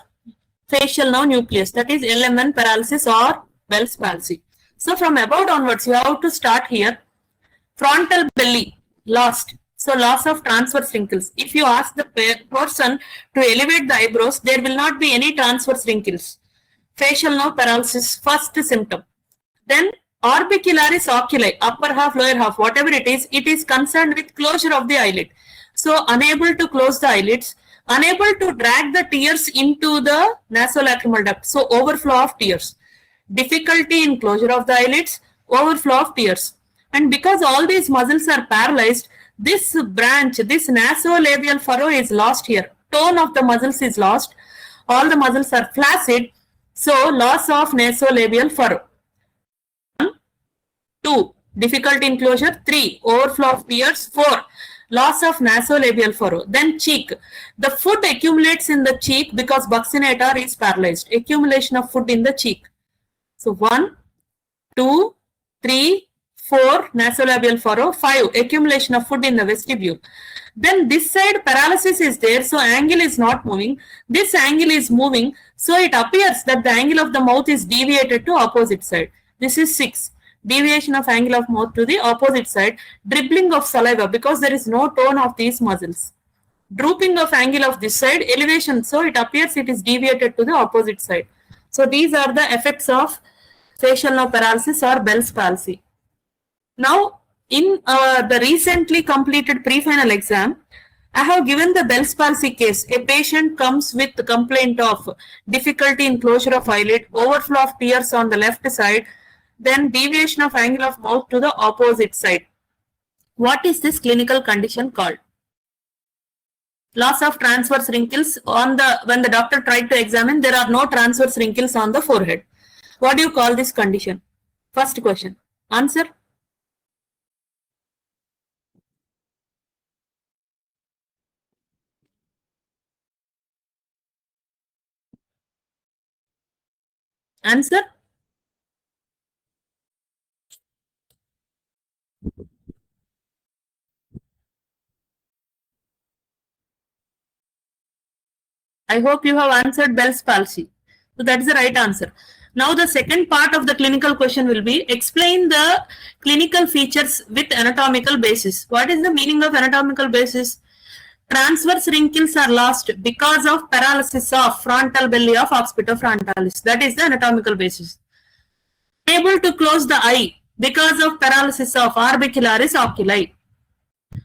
facial nerve nucleus, that is LMN paralysis or Bell's palsy. So from above onwards, you have to start here. Frontal belly, lost. So loss of transverse wrinkles. If you ask the person to elevate the eyebrows, there will not be any transverse wrinkles. Facial nerve paralysis, first symptom. Then orbicularis oculi, upper half, lower half, whatever it is concerned with closure of the eyelid. So unable to close the eyelids, unable to drag the tears into the nasolacrimal duct. So overflow of tears. Difficulty in closure of the eyelids, overflow of tears. And because all these muscles are paralyzed, this branch, this nasolabial furrow is lost here. Tone of the muscles is lost. All the muscles are flaccid. So loss of nasolabial furrow. 1, 2, difficulty in closure. 3, overflow of tears. 4, loss of nasolabial furrow. Then cheek. The food accumulates in the cheek because buccinator is paralyzed. Accumulation of food in the cheek. So 1, 2, 3, 4, nasolabial furrow. 5, accumulation of food in the vestibule. Then this side paralysis is there, so angle is not moving. This angle is moving, so it appears that the angle of the mouth is deviated to opposite side. This is 6. Deviation of angle of mouth to the opposite side. Dribbling of saliva because there is no tone of these muscles. Drooping of angle of this side. Elevation, so it appears it is deviated to the opposite side. So these are the effects of facial nerve paralysis or Bell's palsy. Now, in the recently completed pre-final exam, I have given the Bell's palsy case. A patient comes with the complaint of difficulty in closure of eyelid, overflow of tears on the left side, then deviation of angle of mouth to the opposite side. What is this clinical condition called? Loss of transverse wrinkles on the, when the doctor tried to examine, there are no transverse wrinkles on the forehead. What do you call this condition? First question. Answer. Answer. I hope you have answered Bell's palsy. So that is the right answer. Now the second part of the clinical question will be explain the clinical features with anatomical basis. What is the meaning of anatomical basis? Transverse wrinkles are lost because of paralysis of frontal belly of occipitofrontalis. That is the anatomical basis. Able to close the eye because of paralysis of orbicularis oculi.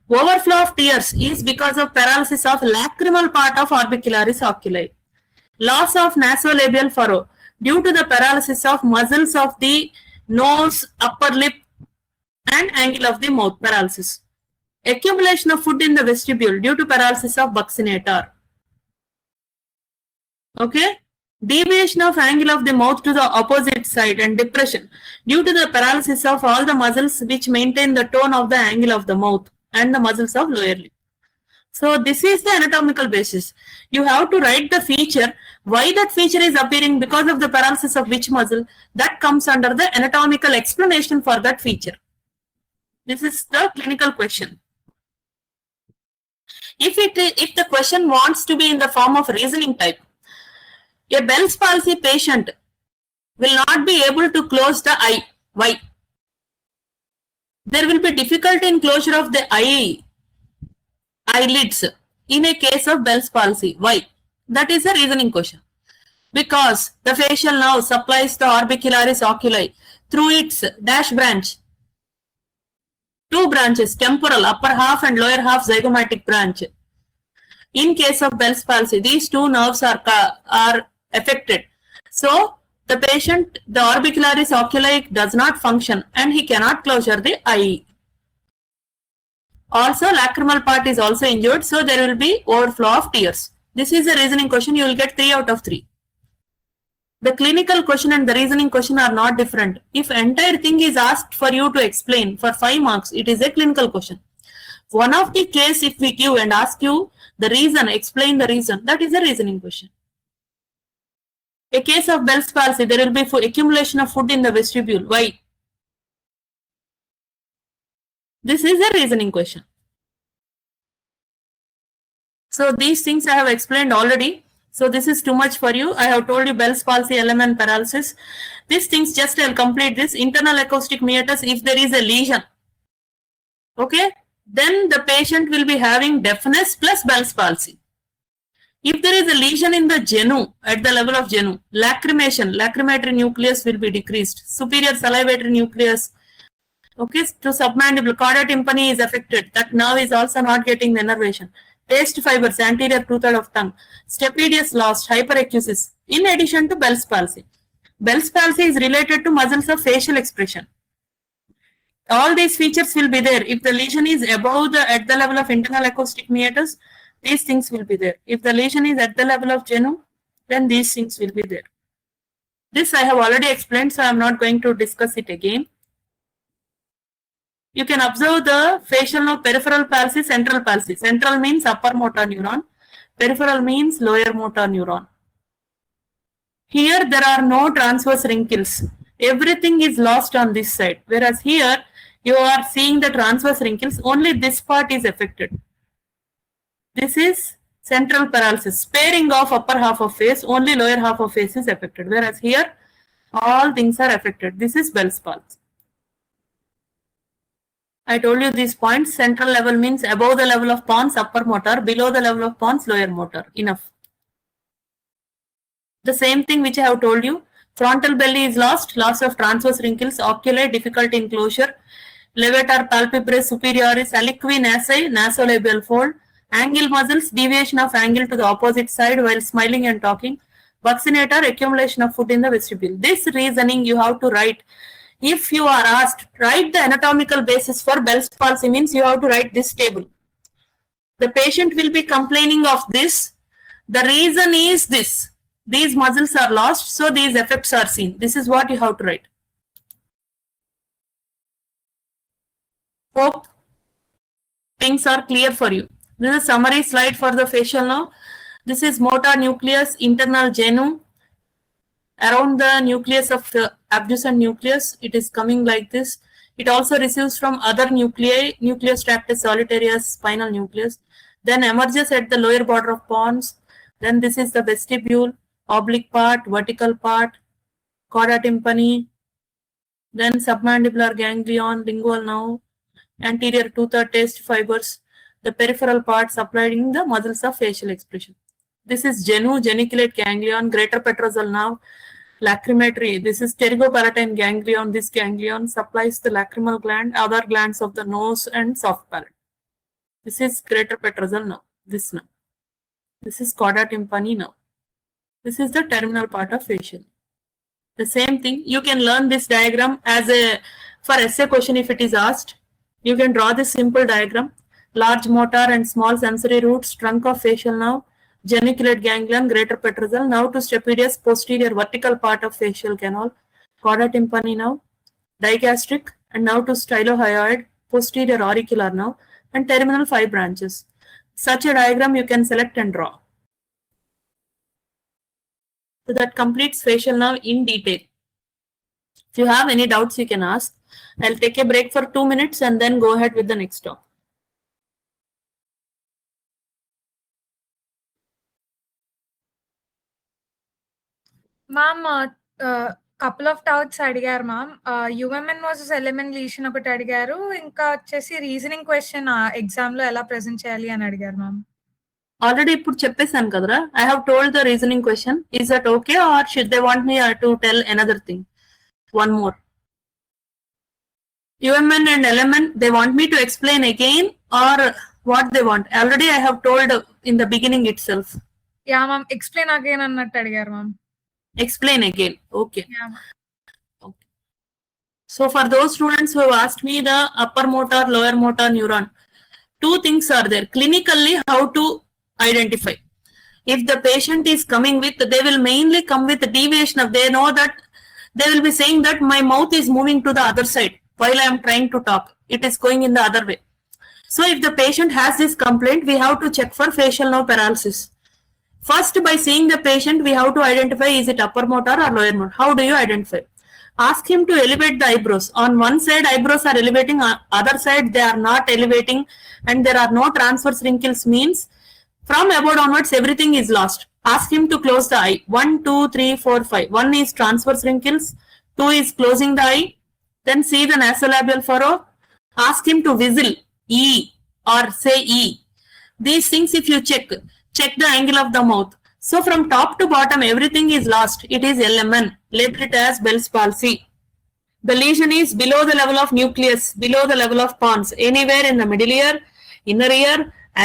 Overflow of tears is because of paralysis of lacrimal part of orbicularis oculi. Loss of nasolabial furrow due to the paralysis of muscles of the nose, upper lip and angle of the mouth paralysis. Accumulation of food in the vestibule due to paralysis of buccinator. Okay. Deviation of angle of the mouth to the opposite side and depression due to the paralysis of all the muscles which maintain the tone of the angle of the mouth and the muscles of lower lip. So this is the anatomical basis. You have to write the feature, why that feature is appearing, because of the paralysis of which muscle. That comes under the anatomical explanation for that feature. This is the clinical question. If the question wants to be in the form of reasoning type, a Bell's palsy patient will not be able to close the eye. Why? There will be difficulty in closure of the eyelids in a case of Bell's palsy. Why? That is a reasoning question. Because the facial nerve supplies the orbicularis oculi through its dash branch. Two branches, temporal, upper half and lower half zygomatic branch. In case of Bell's palsy, these two nerves are affected. So, the patient, the orbicularis oculi does not function and he cannot closure the eye. Also, lacrimal part is also injured, so there will be overflow of tears. This is a reasoning question. You will get 3 out of 3. The clinical question and the reasoning question are not different. If entire thing is asked for you to explain for 5 marks, it is a clinical question. One of the case, if we give and ask you the reason, explain the reason, that is a reasoning question. A case of Bell's palsy, there will be accumulation of food in the vestibule. Why? This is a reasoning question. So these things I have explained already. So this is too much for you. I have told you Bell's palsy, LM and paralysis. These things just I will complete this. Internal acoustic meatus, if there is a lesion, okay, then the patient will be having deafness plus Bell's palsy. If there is a lesion in the genu, at the level of genu, lacrimation, lacrimatory nucleus will be decreased. Superior salivatory nucleus, okay, to submandibular, chorda tympani is affected. That nerve is also not getting the innervation. Taste fibers, anterior 2/3 of tongue. Stapedius lost, hyperacusis, in addition to Bell's palsy. Bell's palsy is related to muscles of facial expression. All these features will be there. If the lesion is above at the level of internal acoustic meatus, these things will be there. If the lesion is at the level of genu, then these things will be there. This I have already explained, so I am not going to discuss it again. You can observe the facial nerve, peripheral palsy, central palsy. Central means upper motor neuron. Peripheral means lower motor neuron. Here there are no transverse wrinkles. Everything is lost on this side. Whereas here you are seeing the transverse wrinkles. Only this part is affected. This is central paralysis. Sparing of upper half of face. Only lower half of face is affected. Whereas here all things are affected. This is Bell's palsy. I told you these points. Central level means above the level of pons, upper motor, below the level of pons, lower motor. Enough. The same thing which I have told you. Frontal belly is lost, loss of transverse wrinkles, oculi, difficulty in closure, levator palpebrae superioris, aliqui nasi, nasolabial fold, angle muscles, deviation of angle to the opposite side while smiling and talking, buccinator, accumulation of food in the vestibule. This reasoning you have to write. If you are asked, write the anatomical basis for Bell's palsy, means you have to write this table. The patient will be complaining of this. The reason is this. These muscles are lost, so these effects are seen. This is what you have to write. Hope things are clear for you. This is a summary slide for the facial nerve. This is motor nucleus, internal genu. Around the nucleus of the abducent nucleus, it is coming like this. It also receives from other nuclei, nucleus tractus solitarius, spinal nucleus. Then emerges at the lower border of pons. Then this is the vestibule, oblique part, vertical part, chorda tympani, then submandibular ganglion, lingual nerve, anterior two-third taste fibers, the peripheral part supplying the muscles of facial expression. This is geniculate ganglion, greater petrosal nerve, lacrimatory. This is pterygopalatine ganglion. This ganglion supplies the lacrimal gland, other glands of the nose and soft palate. This is greater petrosal nerve. This nerve. This is chorda tympani nerve. This is the terminal part of facial. The same thing. You can learn this diagram as a for essay question if it is asked. You can draw this simple diagram. Large motor and small sensory roots, trunk of facial nerve, geniculate ganglion, greater petrosal, nerve to stapedius, posterior vertical part of facial canal, chorda tympani nerve, digastric, and nerve to stylohyoid, posterior auricular nerve, and terminal 5 branches. Such a diagram you can select and draw. So that completes facial nerve in detail. If you have any doubts, you can ask. I'll take a break for 2 minutes and then go ahead with the next talk. Ma'am, couple of doubts అడిగారు ma'am. యుఎంఎన్ versus LMN lesion ఒకటి అడిగారు, ఇంకా వచ్చేసి reasoning question exam లో ఎలా present చేయాలి అని అడిగారు మ్యామ్. ఆల్రెడీ ఇప్పుడు చెప్పేసాను కదరా. I have told the reasoning question. Is that okay or should they want me to tell another thing? One more. UMN and LMN, they want me to explain again or what they want? Already I have told in the beginning itself. Yeah ma'am, explain again అన్నట్టు అడిగారు ma'am. Explain again. Okay. Yeah. Okay. So for those students who have asked me the upper motor, lower motor neuron, two things are there. Clinically, how to identify. If the patient is coming with, they will mainly come with deviation of, they know that they will be saying that my mouth is moving to the other side while I am trying to talk. It is going in the other way. So if the patient has this complaint, we have to check for facial nerve paralysis. First, by seeing the patient, we have to identify is it upper motor or lower motor. How do you identify? Ask him to elevate the eyebrows. On one side, eyebrows are elevating, on other side, they are not elevating, and there are no transverse wrinkles, means from above onwards, everything is lost. Ask him to close the eye. 1, 2, 3, 4, 5. 1 is transverse wrinkles, 2 is closing the eye. Then see the nasolabial furrow. Ask him to whistle E or say E. These things, if you check the angle of the mouth. So from top to bottom, everything is lost. It is LMN, label it as Bell's palsy. The lesion is below the level of nucleus, below the level of pons, anywhere in the middle ear, inner ear,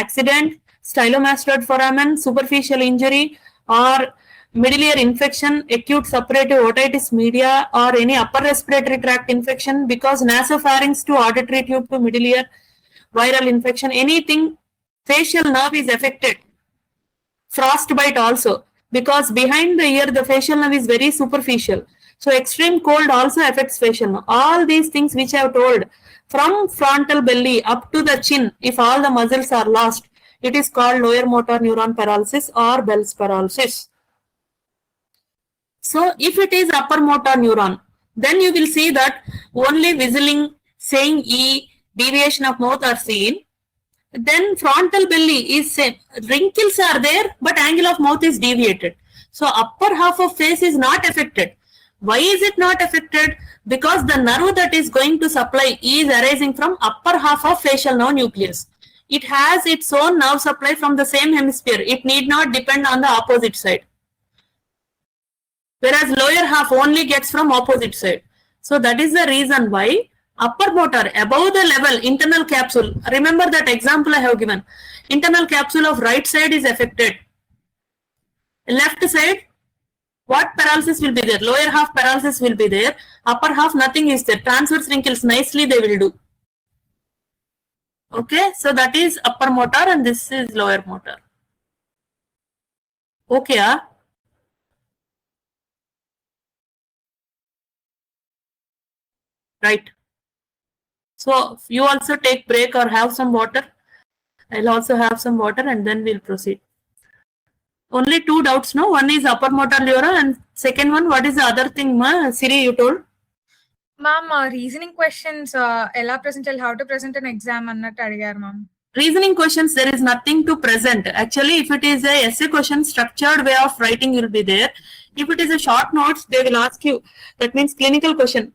accident, stylomastoid foramen, superficial injury, or middle ear infection, acute suppurative otitis media, or any upper respiratory tract infection, because nasopharynx to auditory tube to middle ear, viral infection, anything, facial nerve is affected. Frostbite also, because behind the ear, the facial nerve is very superficial. So extreme cold also affects facial nerve. All these things which I have told, from frontal belly up to the chin, if all the muscles are lost, it is called lower motor neuron paralysis or Bell's paralysis. So if it is upper motor neuron, then you will see that only whistling, saying E, deviation of mouth are seen. Then frontal belly is same. Wrinkles are there, but angle of mouth is deviated. So upper half of face is not affected. Why is it not affected? Because the nerve that is going to supply is arising from upper half of facial nerve nucleus. It has its own nerve supply from the same hemisphere. It need not depend on the opposite side. Whereas lower half only gets from opposite side. So that is the reason why upper motor, above the level, internal capsule. Remember that example I have given. Internal capsule of right side is affected. Left side, what paralysis will be there? Lower half paralysis will be there. Upper half, nothing is there. Transverse wrinkles, nicely they will do. Okay, so that is upper motor and this is lower motor. Okay, right. So you also take break or have some water. I'll also have some water and then we'll proceed. Only two doubts, no? One is upper motor neuron and second one, what is the other thing, ma? Siri, you told? Ma'am, reasoning questions, ఎలా present చేయాలి, how to present an exam అన్నట్టు అడిగారు ma'am. Reasoning questions, there is nothing to present. Actually, if it is a essay question, structured way of writing will be there. If it is a short notes, they will ask you, that means clinical question.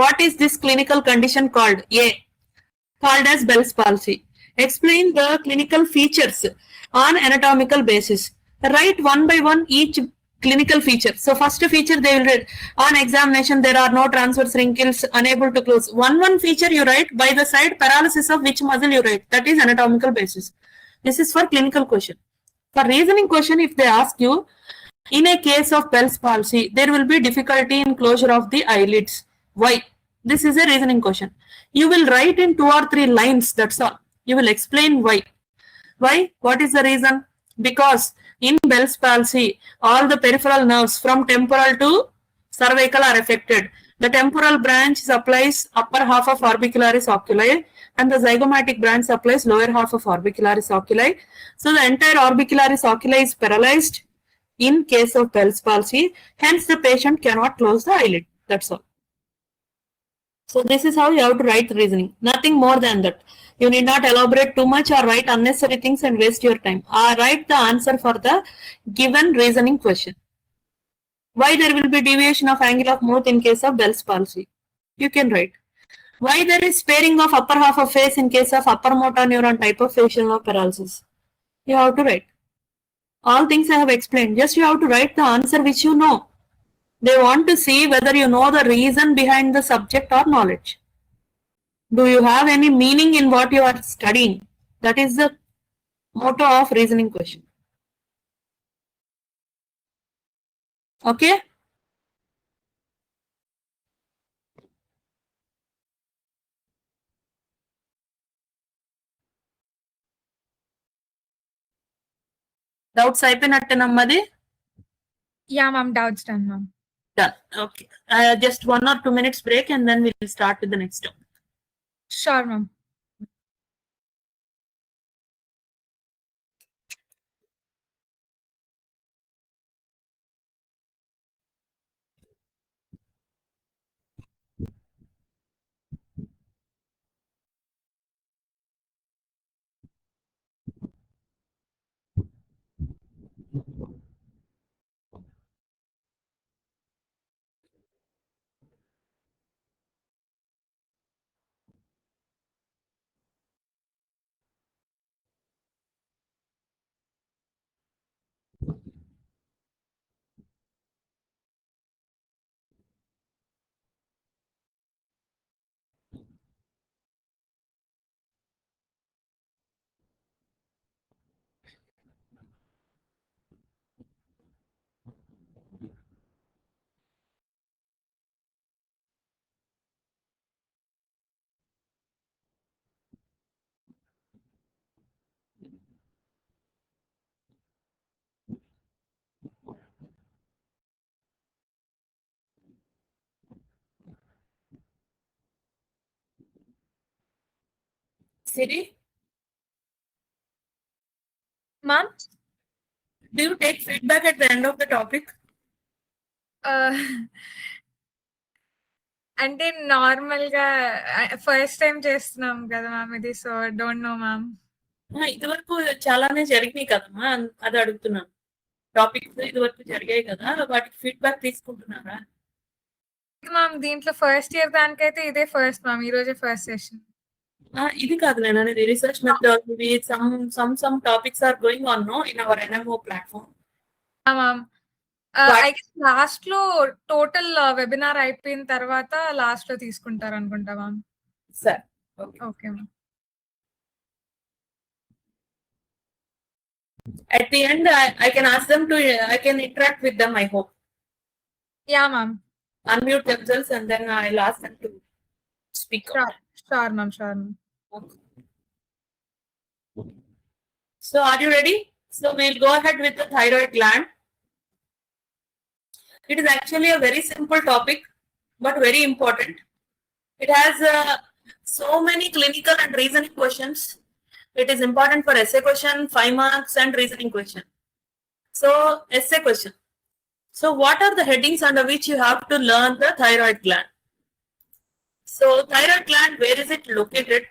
What is this clinical condition called? A, called as Bell's palsy. Explain the clinical features on anatomical basis. Write one by one each clinical feature. So first feature they will read. On examination, there are no transverse wrinkles, unable to close. One feature you write. By the side, paralysis of which muscle you write. That is anatomical basis. This is for clinical question. For reasoning question, if they ask you, in a case of Bell's palsy, there will be difficulty in closure of the eyelids. Why? This is a reasoning question. You will write in 2 or 3 lines. That's all. You will explain why. Why? What is the reason? Because in Bell's palsy, all the peripheral nerves from temporal to cervical are affected. The temporal branch supplies upper half of orbicularis oculi and the zygomatic branch supplies lower half of orbicularis oculi. So the entire orbicularis oculi is paralyzed in case of Bell's palsy. Hence the patient cannot close the eyelid. That's all. So this is how you have to write the reasoning. Nothing more than that. You need not elaborate too much or write unnecessary things and waste your time. Or write the answer for the given reasoning question. Why there will be deviation of angle of mouth in case of Bell's palsy? You can write. Why there is sparing of upper half of face in case of upper motor neuron type of facial nerve paralysis? You have to write. All things I have explained. Just you have to write the answer which you know. They want to see whether you know the reason behind the subject or knowledge. Do you have any meaning in what you are studying? That is the motto of reasoning question. Okay? Doubts అయిపోయినట్టే నమ్మది? Yeah, ma'am. Doubts done, ma'am. Done. Okay. Just 1 or 2 minutes break and then we will start with the next topic. Sure, ma'am. Siri, Ma'am? do you take feedback at the end of the topic? అంటే normal గా first time చేస్తున్నాం కదా ma'am ఇది, so don't know ma'am. ఇదివరకు చాలానే జరిగినాయి కదమ్మా, అది అడుగుతున్నాను. టాపిక్స్ ఇదివరకు జరిగాయి కదా, వాటికి ఫీడ్బ్యాక్ తీసుకుంటున్నారా? మ్యామ్ దీంట్లో ఫస్ట్ ఇయర్ దానికైతే ఇదే ఫస్ట్ మ్యామ్, ఈ రోజే ఫస్ట్ సెషన్. ఇది కాదు నేను అనేది research methodology, some topics are going on no in our NMO platform. Ma'am I guess last లో టోటల్ వెబినార్ అయిపోయిన తర్వాత లాస్ట్ లో తీసుకుంటారు అనుకుంటా మ్యామ్. సరే, okay ma'am. At the end, I can ask them to, I can interact with them, I hope. Yeah, ma'am. Unmute themselves and then I'll ask them to speak. Sure, ma'am. Sure, ma'am. Okay. So are you ready? So we'll go ahead with the thyroid gland. It is actually a very simple topic, but very important. It has so many clinical and reasoning questions. It is important for essay question, 5 marks, and reasoning question. So, essay question. So, what are the headings under which you have to learn the thyroid gland? So, thyroid gland, where is it located?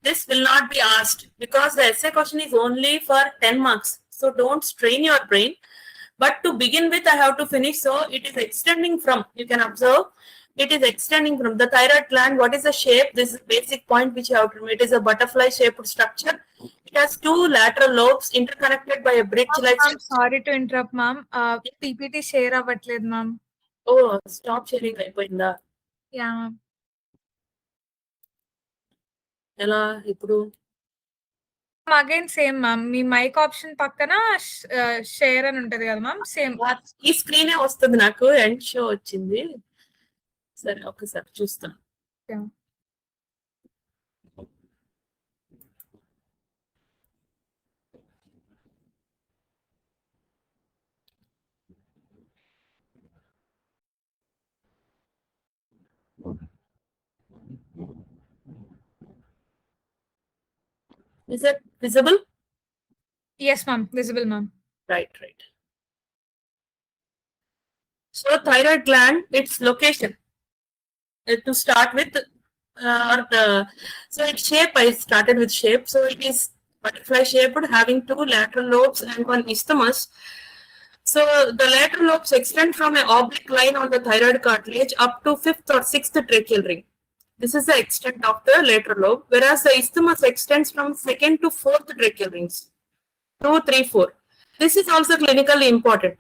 this will not be asked because the essay question is only for 10 marks. So don't strain your brain. But to begin with, I have to finish. So it is extending from, you can observe, it is extending from the thyroid gland. What is the shape? This is basic point which you have to know. It is a butterfly shaped structure. It has two lateral lobes interconnected by a bridge like. I'm sorry to interrupt, ma'am. PPT share avatలేదు, ma'am. Oh, stop sharing అయిపోయిందా? Yeah, ma'am. ఎలా ఇప్పుడు? Again same ma'am, మీ mic option పక్కన share అని ఉంటది కదా ma'am, same ఈ స్క్రీనే వస్తుంది నాకు, ఎండ్ షో వచ్చింది. సరే ఒకసారి చూస్తాను. Is it visible? Yes, ma'am. Visible, ma'am. Right. So thyroid gland, its location. To start with, so its shape, I started with shape. So it is butterfly shaped, having two lateral lobes and one isthmus. So the lateral lobes extend from an oblique line on the thyroid cartilage up to 5th or 6th tracheal ring. This is the extent of the lateral lobe, whereas the isthmus extends from 2nd to 4th tracheal rings. 2, 3, 4. This is also clinically important.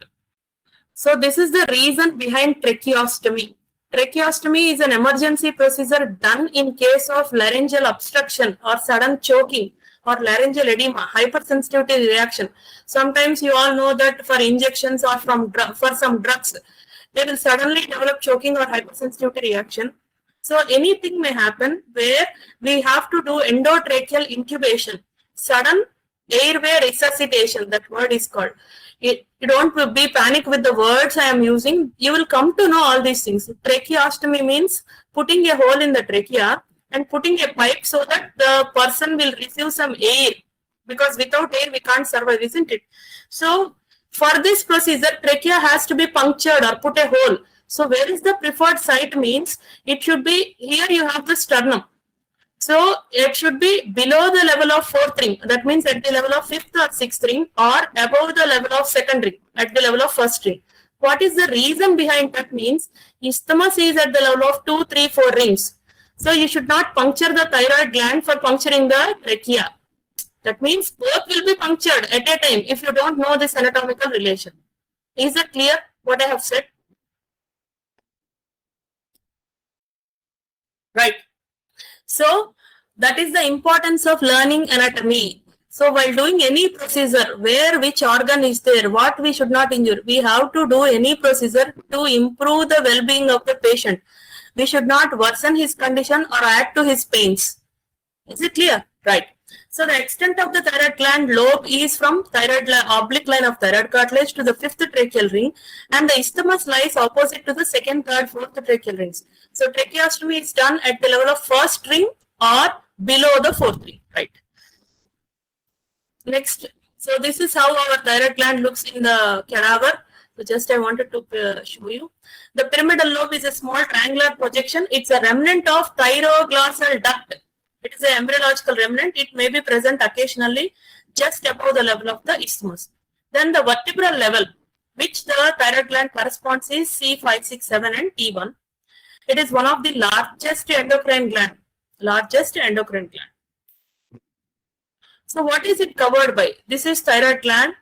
So this is the reason behind tracheostomy. Tracheostomy is an emergency procedure done in case of laryngeal obstruction or sudden choking or laryngeal edema, hypersensitivity reaction. Sometimes you all know that for injections or for some drugs, they will suddenly develop choking or hypersensitivity reaction. So anything may happen where we have to do endotracheal intubation, sudden airway resuscitation, that word is called. You don't be panic with the words I am using. You will come to know all these things. Tracheostomy means putting a hole in the trachea and putting a pipe so that the person will receive some air, because without air we can't survive, isn't it? So for this procedure, trachea has to be punctured or put a hole. So where is the preferred site means it should be here. You have the sternum. So it should be below the level of 4th ring. That means at the level of 5th or 6th ring, or above the level of 2nd ring at the level of 1st ring. What is the reason behind that means isthmus is at the level of 2, 3, 4 rings. So you should not puncture the thyroid gland for puncturing the trachea. That means both will be punctured at a time if you don't know this anatomical relation. Is it clear what I have said? Right. So that is the importance of learning anatomy. So while doing any procedure where which organ is there, what we should not injure, we have to do any procedure to improve the well-being of the patient. We should not worsen his condition or add to his pains. Is it clear? Right. So the extent of the thyroid gland lobe is from thyroid oblique line of thyroid cartilage to the 5th tracheal ring, and the isthmus lies opposite to the 2nd, 3rd, 4th tracheal rings. So tracheostomy is done at the level of 1st ring or below the 4th ring, right? Next, so this is how our thyroid gland looks in the cadaver. So just I wanted to show you. The pyramidal lobe is a small triangular projection. It's a remnant of thyroglossal duct. It is an embryological remnant. It may be present occasionally just above the level of the isthmus. Then the vertebral level, which the thyroid gland corresponds, is C5, 6, 7 and T1. It is one of the largest endocrine gland. So what is it covered by? This is thyroid gland.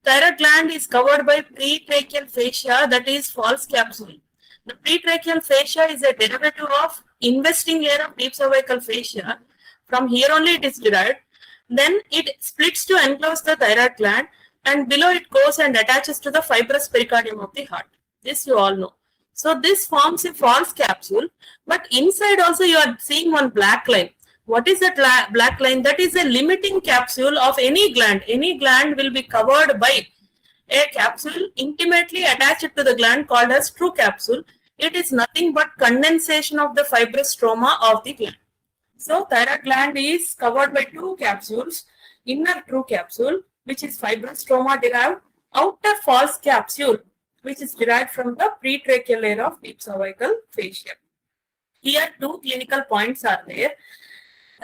Thyroid gland is covered by pretracheal fascia, that is false capsule. The pretracheal fascia is a derivative of investing layer of deep cervical fascia. From here only it is derived. Then it splits to enclose the thyroid gland, and below it goes and attaches to the fibrous pericardium of the heart. This you all know. So this forms a false capsule, but inside also you are seeing one black line. What is that black line? That is a limiting capsule of any gland. Any gland will be covered by a capsule intimately attached to the gland called as true capsule. It is nothing but condensation of the fibrous stroma of the gland. So thyroid gland is covered by two capsules, inner true capsule, which is fibrous stroma derived, outer false capsule, which is derived from the pretracheal layer of deep cervical fascia. Here two clinical points are there.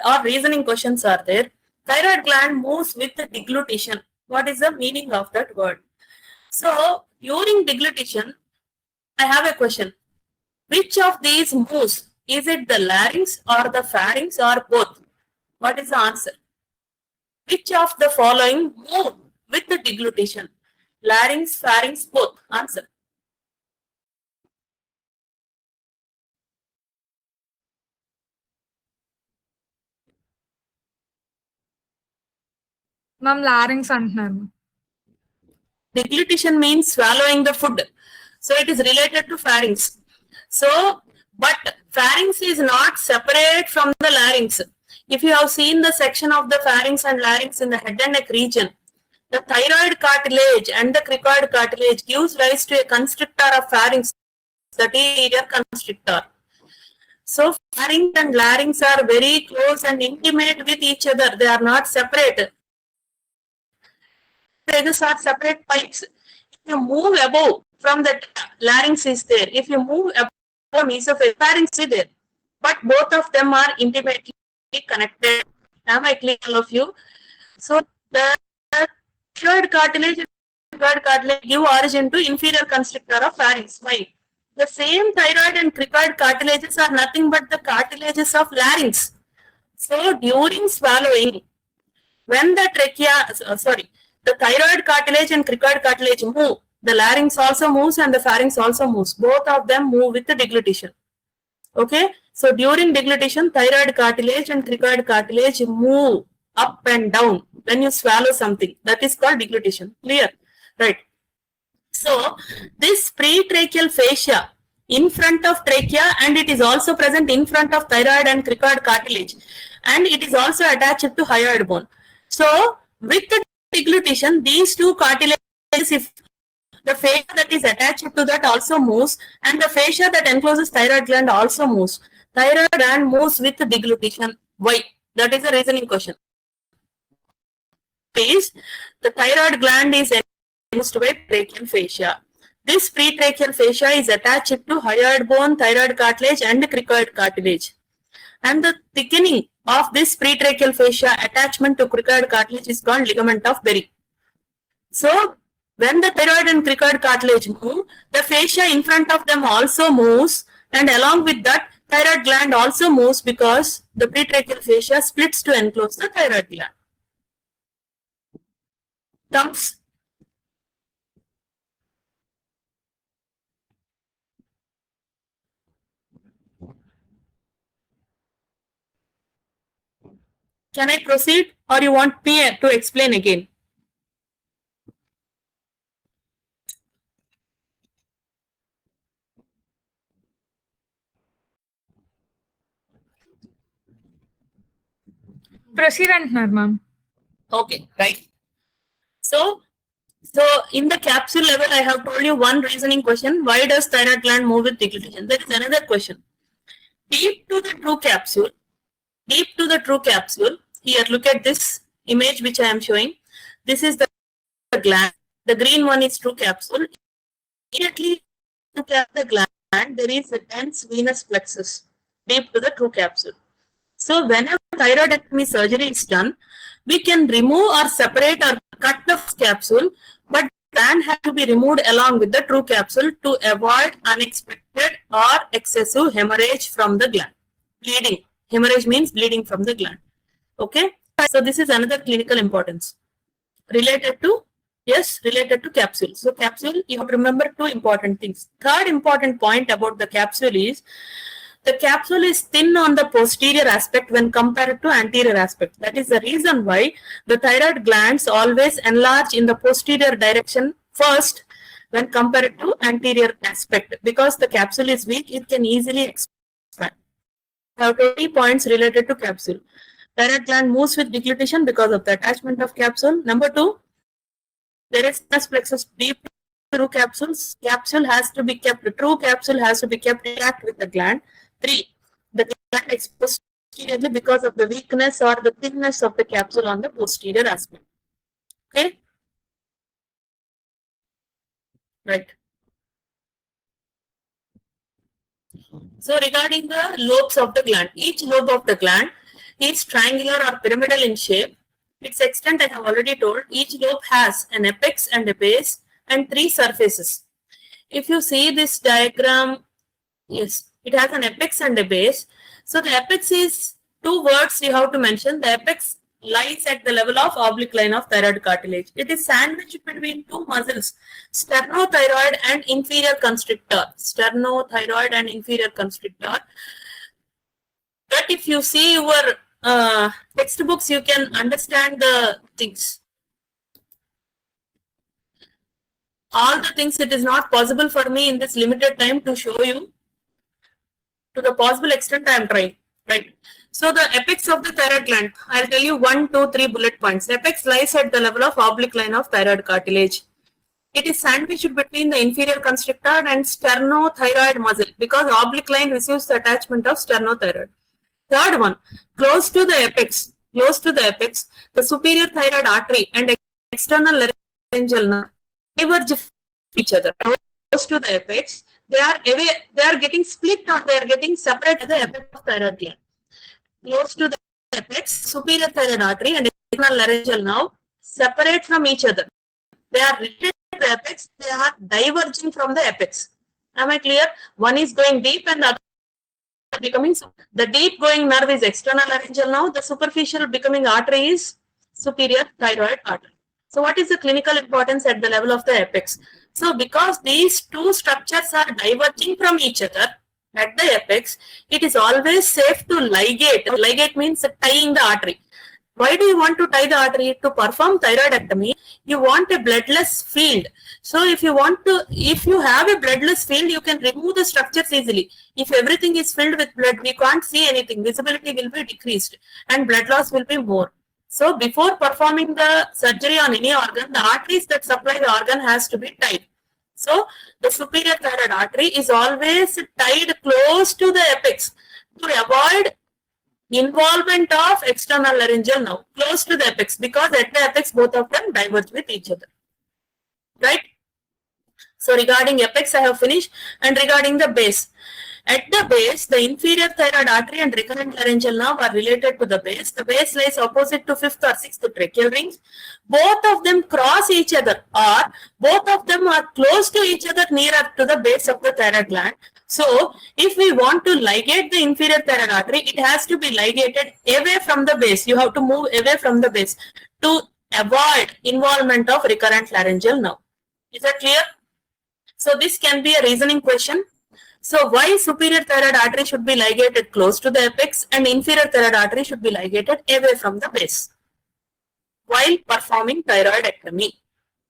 or reasoning questions are there. Thyroid gland moves with deglutition. What is the meaning of that word? So during deglutition, I have a question. Which of these moves? Is it the larynx or the pharynx or both? What is the answer? Which of the following move with the deglutition? Larynx, pharynx, both. Answer. Ma'am, larynx అంటున్నాను. Deglutition means swallowing the food. So it is related to pharynx. So, but pharynx is not separate from the larynx. If you have seen the section of the pharynx and larynx in the head and neck region, the thyroid cartilage and the cricoid cartilage gives rise to a constrictor of pharynx, that is ear constrictor. So pharynx and larynx are very close and intimate with each other. They are not separate. These are separate pipes. If you move above from the larynx is there. If you move above mesophagus, pharynx is there. But both of them are intimately connected. Am I clear, all of you? So the thyroid cartilage give origin to inferior constrictor of pharynx. Why? The same thyroid and cricoid cartilages are nothing but the cartilages of larynx. So during swallowing, when the the thyroid cartilage and cricoid cartilage move, the larynx also moves and the pharynx also moves. Both of them move with the deglutition. Okay, so during deglutition, thyroid cartilage and cricoid cartilage move up and down when you swallow something. That is called deglutition. Clear? Right. So this pretracheal fascia in front of trachea, and it is also present in front of thyroid and cricoid cartilage, and it is also attached to hyoid bone. So with the deglutition, these two cartilages, if the fascia that is attached to that also moves, and the fascia that encloses thyroid gland also moves. Thyroid gland moves with the deglutition. Why? That is a reasoning question. Please, the thyroid gland is enclosed by tracheal fascia. This pretracheal fascia is attached to hyoid bone, thyroid cartilage, and cricoid cartilage. And the thickening of this pretracheal fascia attachment to cricoid cartilage is called ligament of Berry. So when the thyroid and cricoid cartilage move, the fascia in front of them also moves, and along with that, thyroid gland also moves because the pretracheal fascia splits to enclose the thyroid gland. Thumbs. Can I proceed, or you want me to explain again? Proceed అంటున్నారు ma'am. Okay, right. So in the capsule level, I have told you one reasoning question. Why does thyroid gland move with deglutition? There is another question. Deep to the true capsule, here look at this image which I am showing. This is the gland. The green one is true capsule. Immediately to the gland, there is a dense venous plexus deep to the true capsule. So whenever thyroidectomy surgery is done, we can remove or separate or cut the capsule, but gland has to be removed along with the true capsule to avoid unexpected or excessive hemorrhage from the gland. Bleeding. Hemorrhage means bleeding from the gland. Okay. So this is another clinical importance related to capsule. So capsule, you have to remember two important things. Third important point about the capsule is the capsule is thin on the posterior aspect when compared to anterior aspect. That is the reason why the thyroid glands always enlarge in the posterior direction first when compared to anterior aspect. Because the capsule is weak, it can easily expand. I have 20 points related to capsule. Thyroid gland moves with deglutition because of the attachment of capsule. Number 2, there is venous plexus deep through capsules. Capsule has to be kept, true capsule has to be kept intact with the gland. 3, the gland exposed posteriorly because of the weakness or the thinness of the capsule on the posterior aspect. Okay? Right. So regarding the lobes of the gland, each lobe of the gland is triangular or pyramidal in shape. Its extent I have already told. Each lobe has an apex and a base and 3 surfaces. If you see this diagram, yes, it has an apex and a base. So the apex is 2 words you have to mention. The apex lies at the level of oblique line of thyroid cartilage. It is sandwiched between 2 muscles, sternothyroid and inferior constrictor. Sternothyroid and inferior constrictor. But if you see your textbooks, you can understand the things. All the things it is not possible for me in this limited time to show you. To the possible extent I am trying, right? So the apex of the thyroid gland, I'll tell you 1, 2, 3 bullet points. The apex lies at the level of oblique line of thyroid cartilage. It is sandwiched between the inferior constrictor and sternothyroid muscle because oblique line receives the attachment of sternothyroid. Third one, close to the apex, the superior thyroid artery and external laryngeal nerve diverge from each other. Close to the apex, they are getting split or they are getting separated at the apex of thyroid gland. Close to the apex, superior thyroid artery and external laryngeal nerve separate from each other. They are related to the apex, they are diverging from the apex. Am I clear? One is going deep and the other becoming, the deep going nerve is external laryngeal nerve, the superficial becoming artery is superior thyroid artery. So what is the clinical importance at the level of the apex? So because these 2 structures are diverging from each other at the apex, it is always safe to ligate. Ligate means tying the artery. Why do you want to tie the artery? To perform thyroidectomy, you want a bloodless field. So if you have a bloodless field, you can remove the structures easily. If everything is filled with blood, we can't see anything. Visibility will be decreased and blood loss will be more. So before performing the surgery on any organ, the arteries that supply the organ has to be tied. So the superior thyroid artery is always tied close to the apex to avoid involvement of external laryngeal nerve close to the apex because at the apex both of them diverge with each other. Right? So regarding apex I have finished, and regarding the base. At the base, the inferior thyroid artery and recurrent laryngeal nerve are related to the base. The base lies opposite to 5th or 6th tracheal rings. Both of them cross each other or both of them are close to each other nearer to the base of the thyroid gland. So, if we want to ligate the inferior thyroid artery, it has to be ligated away from the base. You have to move away from the base to avoid involvement of recurrent laryngeal nerve. Is that clear? So, this can be a reasoning question. So, why superior thyroid artery should be ligated close to the apex and inferior thyroid artery should be ligated away from the base while performing thyroidectomy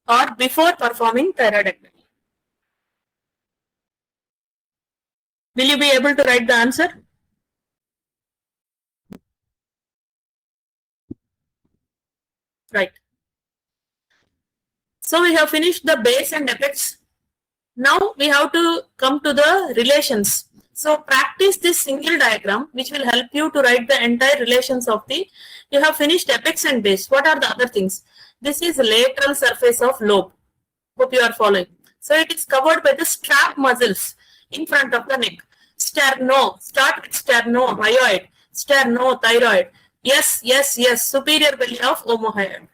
or before performing thyroidectomy? Will you be able to write the answer? Right. So, we have finished the base and apex. Now we have to come to the relations. So practice this single diagram which will help you to write the entire relations of the, you have finished apex and base. What are the other things? This is lateral surface of lobe. Hope you are following. So it is covered by the strap muscles in front of the neck. Sterno, start with sternohyoid, sternothyroid. Yes, superior belly of omohyoid.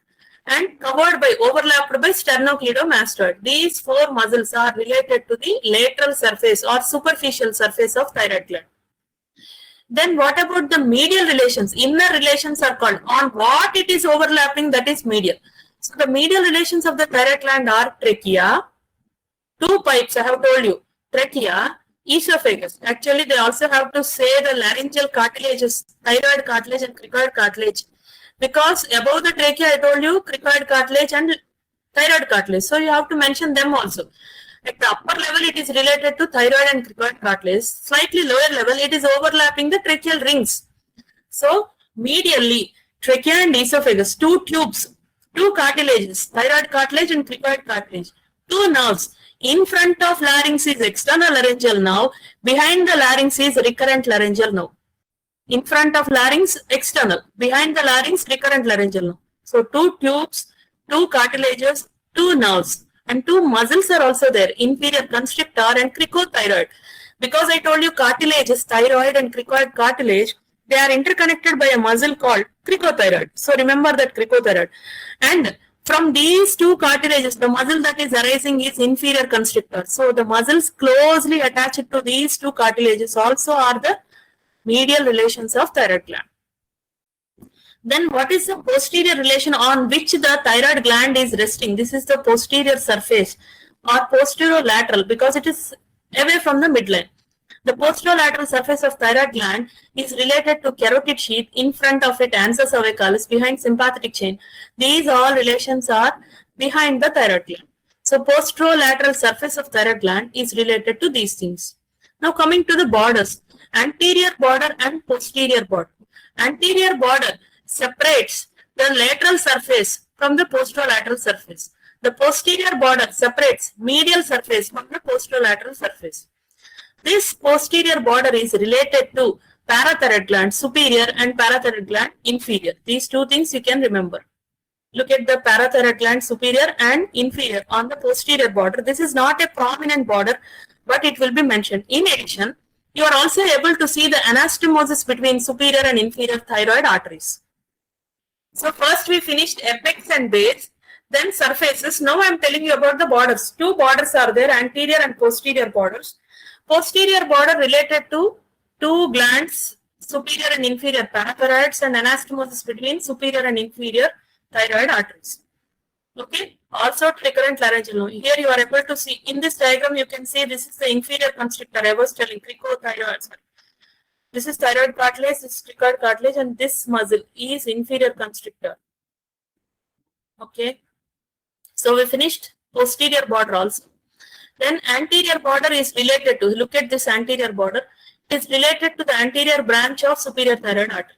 And covered by, overlapped by sternocleidomastoid. These 4 muscles are related to the lateral surface or superficial surface of thyroid gland. Then what about the medial relations? Inner relations are called. On what it is overlapping, that is medial. So the medial relations of the thyroid gland are trachea, 2 pipes I have told you, trachea, esophagus. Actually they also have to say the laryngeal cartilages, thyroid cartilage and cricoid cartilage. Because above the trachea, I told you cricoid cartilage and thyroid cartilage. So you have to mention them also. At the upper level, it is related to thyroid and cricoid cartilage. Slightly lower level, it is overlapping the tracheal rings. So medially, trachea and esophagus, 2 tubes, 2 cartilages, thyroid cartilage and cricoid cartilage, 2 nerves. In front of larynx is external laryngeal nerve. Behind the larynx is recurrent laryngeal nerve. In front of larynx, external. Behind the larynx, recurrent laryngeal nerve. So 2 tubes, 2 cartilages, 2 nerves, and 2 muscles are also there. Inferior constrictor and cricothyroid. Because I told you cartilage is thyroid and cricoid cartilage, They are interconnected by a muscle called cricothyroid. So remember that cricothyroid. And from these two cartilages, the muscle that is arising is inferior constrictor. So the muscles closely attached to these two cartilages also are the medial relations of thyroid gland. Then what is the posterior relation on which the thyroid gland is resting? This is the posterior surface or posterolateral because it is away from the midline. The posterolateral surface of thyroid gland is related to carotid sheath, in front of it ansa cervicalis, behind sympathetic chain. These all relations are behind the thyroid gland. So posterolateral surface of thyroid gland is related to these things. Now coming to the borders, anterior border and posterior border. Anterior border separates the lateral surface from the posterolateral surface. The posterior border separates medial surface from the posterolateral surface. This posterior border is related to parathyroid gland superior and parathyroid gland inferior. These two things you can remember. Look at the parathyroid gland superior and inferior on the posterior border. This is not a prominent border, but it will be mentioned. In addition, you are also able to see the anastomosis between superior and inferior thyroid arteries. So first we finished apex and base, then surfaces. Now I am telling you about the borders. Two borders are there, anterior and posterior borders. Posterior border related to two glands, superior and inferior parathyroids, and anastomosis between superior and inferior thyroid arteries. Okay. Also recurrent laryngeal node. Here you are able to see in this diagram. You can see this is the inferior constrictor. I was telling cricothyroid. This is thyroid cartilage, this is cricoid cartilage, and this muscle is inferior constrictor. Okay. So we finished posterior border also. Then anterior border is related to, look at this anterior border, it is related to the anterior branch of superior thyroid artery.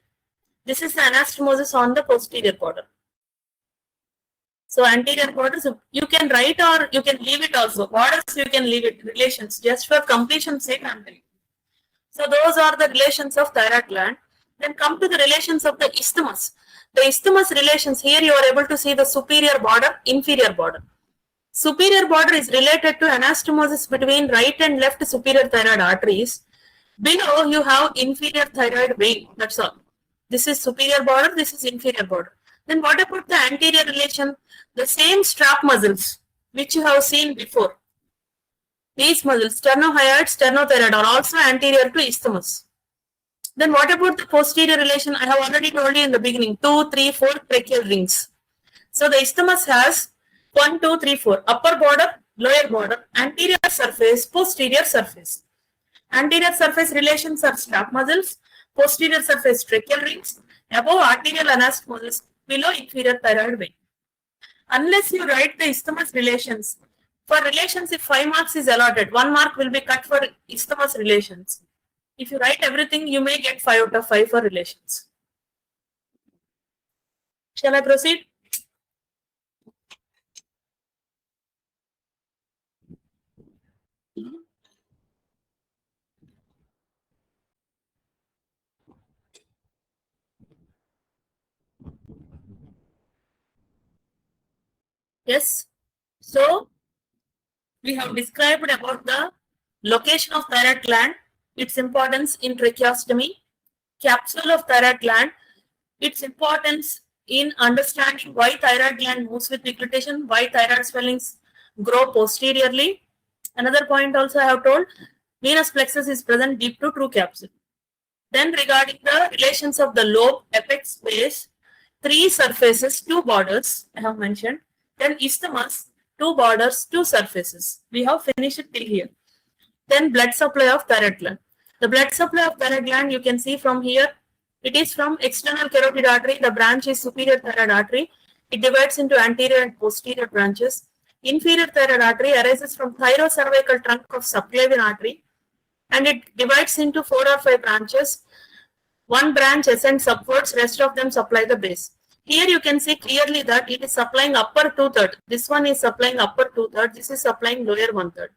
This is the anastomosis on the posterior border. So anterior border, so you can write or you can leave it also. Borders you can leave it, relations, just for completion's sake I am telling. So those are the relations of thyroid gland. Then come to the relations of the isthmus. The isthmus relations, here you are able to see the superior border, inferior border. Superior border is related to anastomosis between right and left superior thyroid arteries. Below you have inferior thyroid vein. That's all. This is superior border, this is inferior border. Then what about the anterior relation? The same strap muscles which you have seen before. These muscles, sternohyoid, sternothyroid, are also anterior to isthmus. Then what about the posterior relation? I have already told you in the beginning, 2, 3, 4 tracheal rings. So the isthmus has 1, 2, 3, 4. Upper border, lower border, anterior surface, posterior surface. Anterior surface relations are strap muscles, posterior surface tracheal rings, above arterial anastomosis, below inferior thyroid vein. Unless you write the isthmus relations, for relations if 5 marks is allotted, 1 mark will be cut for isthmus relations. If you write everything, you may get 5 out of 5 for relations. Shall I proceed? Yes. So we have described about the location of thyroid gland, its importance in tracheostomy, capsule of thyroid gland, its importance in understanding why thyroid gland moves with deglutition, why thyroid swellings grow posteriorly. Another point also I have told, venous plexus is present deep to true capsule. Then regarding the relations of the lobe, apex, base, 3 surfaces, 2 borders I have mentioned. Then isthmus, 2 borders, 2 surfaces. We have finished it till here. Then blood supply of thyroid gland. The blood supply of thyroid gland you can see from here. It is from external carotid artery. The branch is superior thyroid artery. It divides into anterior and posterior branches. Inferior thyroid artery arises from thyrocervical trunk of subclavian artery, and it divides into 4 or 5 branches. One branch ascends upwards, rest of them supply the base. Here you can see clearly that it is supplying upper 2/3. This one is supplying upper 2/3. This is supplying lower 1/3.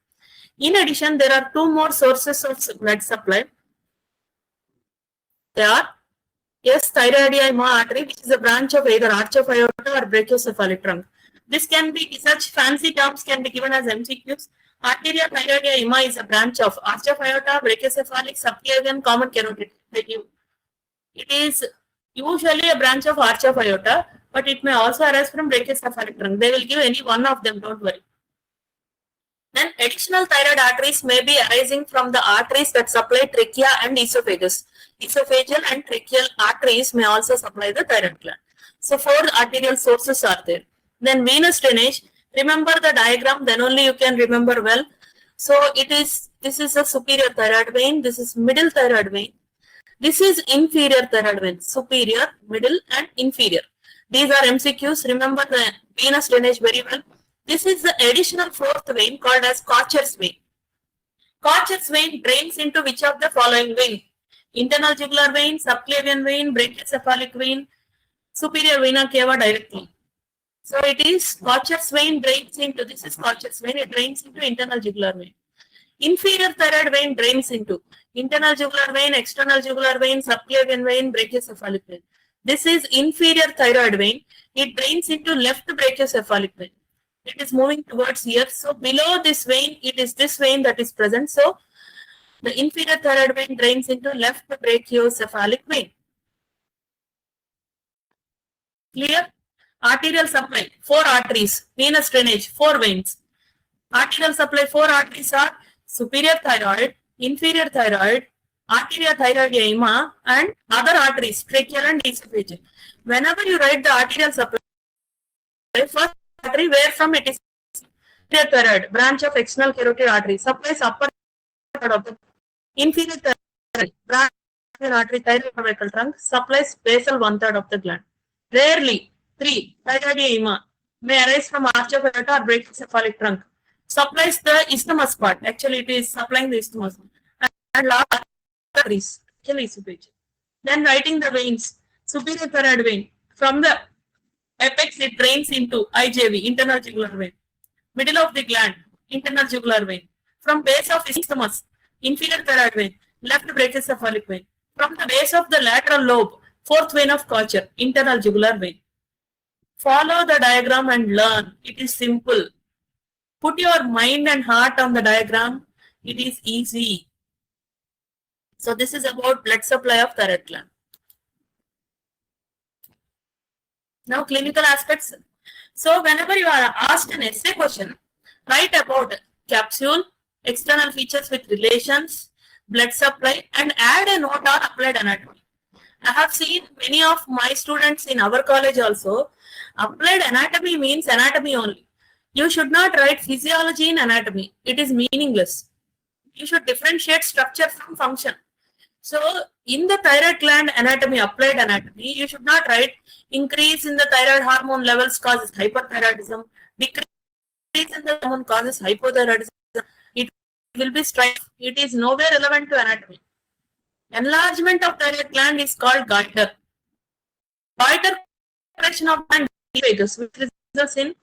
In addition, there are 2 more sources of blood supply. They are thyroidea artery, which is a branch of either arch of aorta or brachiocephalic trunk. This can be, such fancy terms can be given as MCQs. Arteria thyroidea is a branch of arch of aorta, brachiocephalic, subclavian, common carotid. It is usually a branch of arch of aorta, but it may also arise from brachiocephalic trunk. They will give any one of them, don't worry. Then additional thyroid arteries may be arising from the arteries that supply trachea and esophagus. Esophageal and tracheal arteries may also supply the thyroid gland. So 4 arterial sources are there. Then venous drainage. Remember the diagram, then only you can remember well. So this is a superior thyroid vein. This is middle thyroid vein. This is inferior thyroid vein. Superior, middle, and inferior. These are MCQs. Remember the venous drainage very well. This is the additional 4th vein called as Kocher's vein. Kocher's vein drains into which of the following vein? Internal jugular vein, subclavian vein, brachiocephalic vein, superior vena cava directly. So it is Kocher's vein drains into, this is Kocher's vein, it drains into internal jugular vein. Inferior thyroid vein drains into internal jugular vein, external jugular vein, subclavian vein, brachiocephalic vein. This is inferior thyroid vein. It drains into left brachiocephalic vein. It is moving towards here. So below this vein, it is this vein that is present. So the inferior thyroid vein drains into left brachiocephalic vein. Clear? Arterial supply, 4 arteries, venous drainage, 4 veins. Arterial supply, 4 arteries are superior thyroid, inferior thyroid, arteria thyroidema, and other arteries, tracheal and esophageal. Whenever you write the arterial supply, first artery where from it is superior thyroid, branch of external carotid artery, supplies upper third of the inferior thyroid, branch of artery, thyroid cervical trunk, supplies basal 1/3 of the gland. Rarely, 3, thyroidema may arise from arch of aorta or brachiocephalic trunk. Supplies the isthmus part. Actually, it is supplying the isthmus. And last arteries, esophageal. Then writing the veins. Superior thyroid vein. From the apex, it drains into IJV, internal jugular vein. Middle of the gland, internal jugular vein. From base of isthmus, inferior thyroid vein, left brachiocephalic vein. From the base of the lateral lobe, 4th vein of Kocher, internal jugular vein. Follow the diagram and learn. It is simple. Put your mind and heart on the diagram. It is easy. So this is about blood supply of thyroid gland. Now clinical aspects. So whenever you are asked an essay question, write about capsule, external features with relations, blood supply, and add a note on applied anatomy. I have seen many of my students in our college also. Applied anatomy means anatomy only. You should not write physiology in anatomy. It is meaningless. You should differentiate structure from function. So in the thyroid gland anatomy, applied anatomy, you should not write increase in the thyroid hormone levels causes hyperthyroidism, decrease in the hormone causes hypothyroidism. It will be strife. It is nowhere relevant to anatomy. Enlargement of thyroid gland is called goiter. Goiter compression of gland esophagus, which results in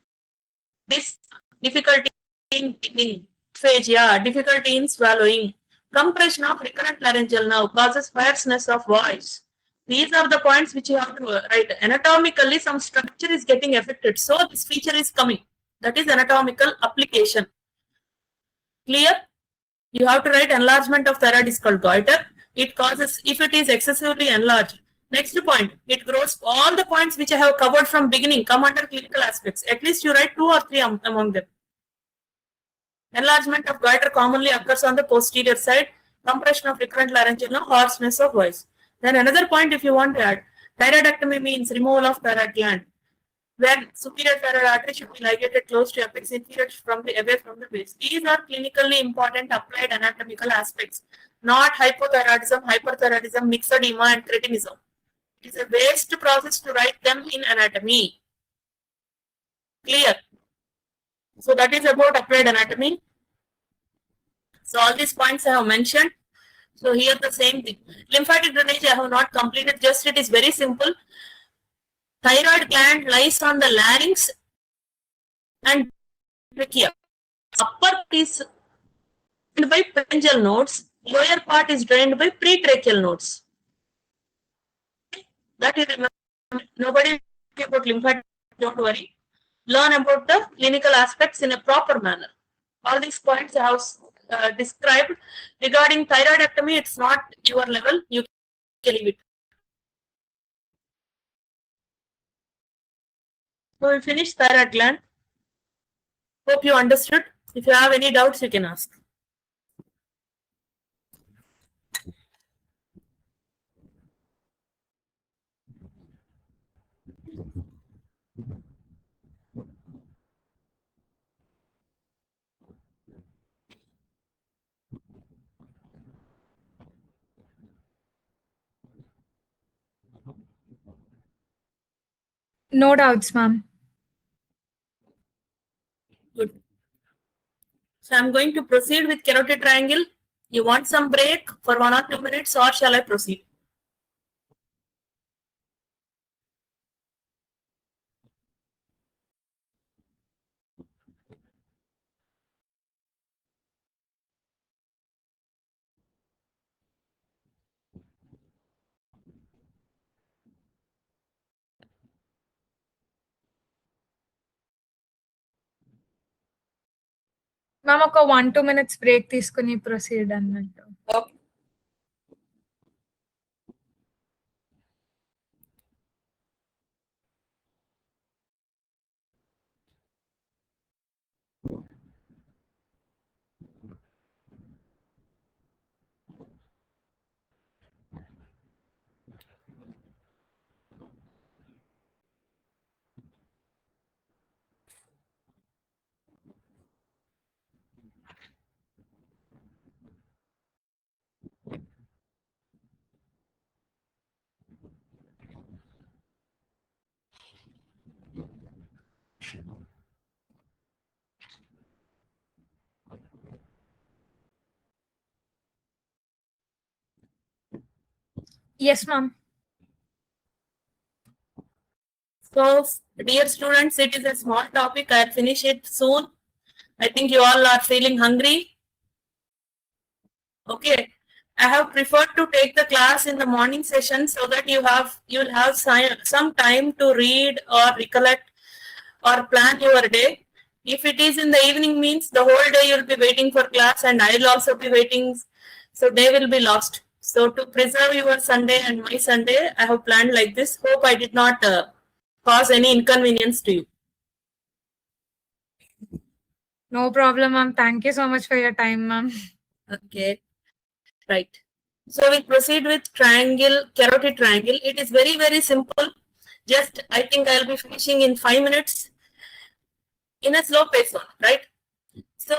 this difficulty in breathing, aphasia, difficulty in swallowing. Compression of recurrent laryngeal nerve causes hoarseness of voice. These are the points which you have to write. Anatomically, some structure is getting affected. So this feature is coming. That is anatomical application. Clear? You have to write enlargement of thyroid is called goiter. It causes, if it is excessively enlarged. Next point, it grows. All the points which I have covered from beginning come under clinical aspects. At least you write 2 or 3 among them. Enlargement of goiter commonly occurs on the posterior side. Compression of recurrent laryngeal nerve, hoarseness of voice. Then another point, if you want to add, thyroidectomy means removal of thyroid gland. When superior thyroid artery should be ligated close to apex, inferior away from the base. These are clinically important applied anatomical aspects, not hypothyroidism, hyperthyroidism, myxedema, and cretinism. It is a waste process to write them in anatomy. Clear? So that is about applied anatomy. So all these points I have mentioned. So here the same thing. Lymphatic drainage I have not completed, just it is very simple. Thyroid gland lies on the larynx and trachea. Upper is drained by pharyngeal nodes, lower part is drained by pretracheal nodes. That you remember. Nobody about lymphatic, don't worry. Learn about the clinical aspects in a proper manner. All these points I have described. Regarding thyroidectomy, it's not your level. You can leave it. So we finished thyroid gland. Hope you understood. If you have any doubts, you can ask. No doubts, ma'am. Good. So I'm going to proceed with carotid triangle. You want some break for 1 or 2 minutes, or shall I proceed? Ma'am ఒక 1-2 minutes break తీసుకుని proceed అన్నట్టు. Okay. Yes, ma'am. So, dear students, it is a small topic. I'll finish it soon. I think you all are feeling hungry. Okay. I have preferred to take the class in the morning session so that you'll have some time to read or recollect or plan your day. If it is in the evening, means the whole day you'll be waiting for class, and I'll also be waiting. So they will be lost. So to preserve your Sunday and my Sunday, I have planned like this. Hope I did not cause any inconvenience to you. No problem, ma'am. Thank you so much for your time, ma'am. Okay. Right. So we proceed with triangle, carotid triangle. It is very, very simple. Just, I think I'll be finishing in 5 minutes in a slow pace one, right? So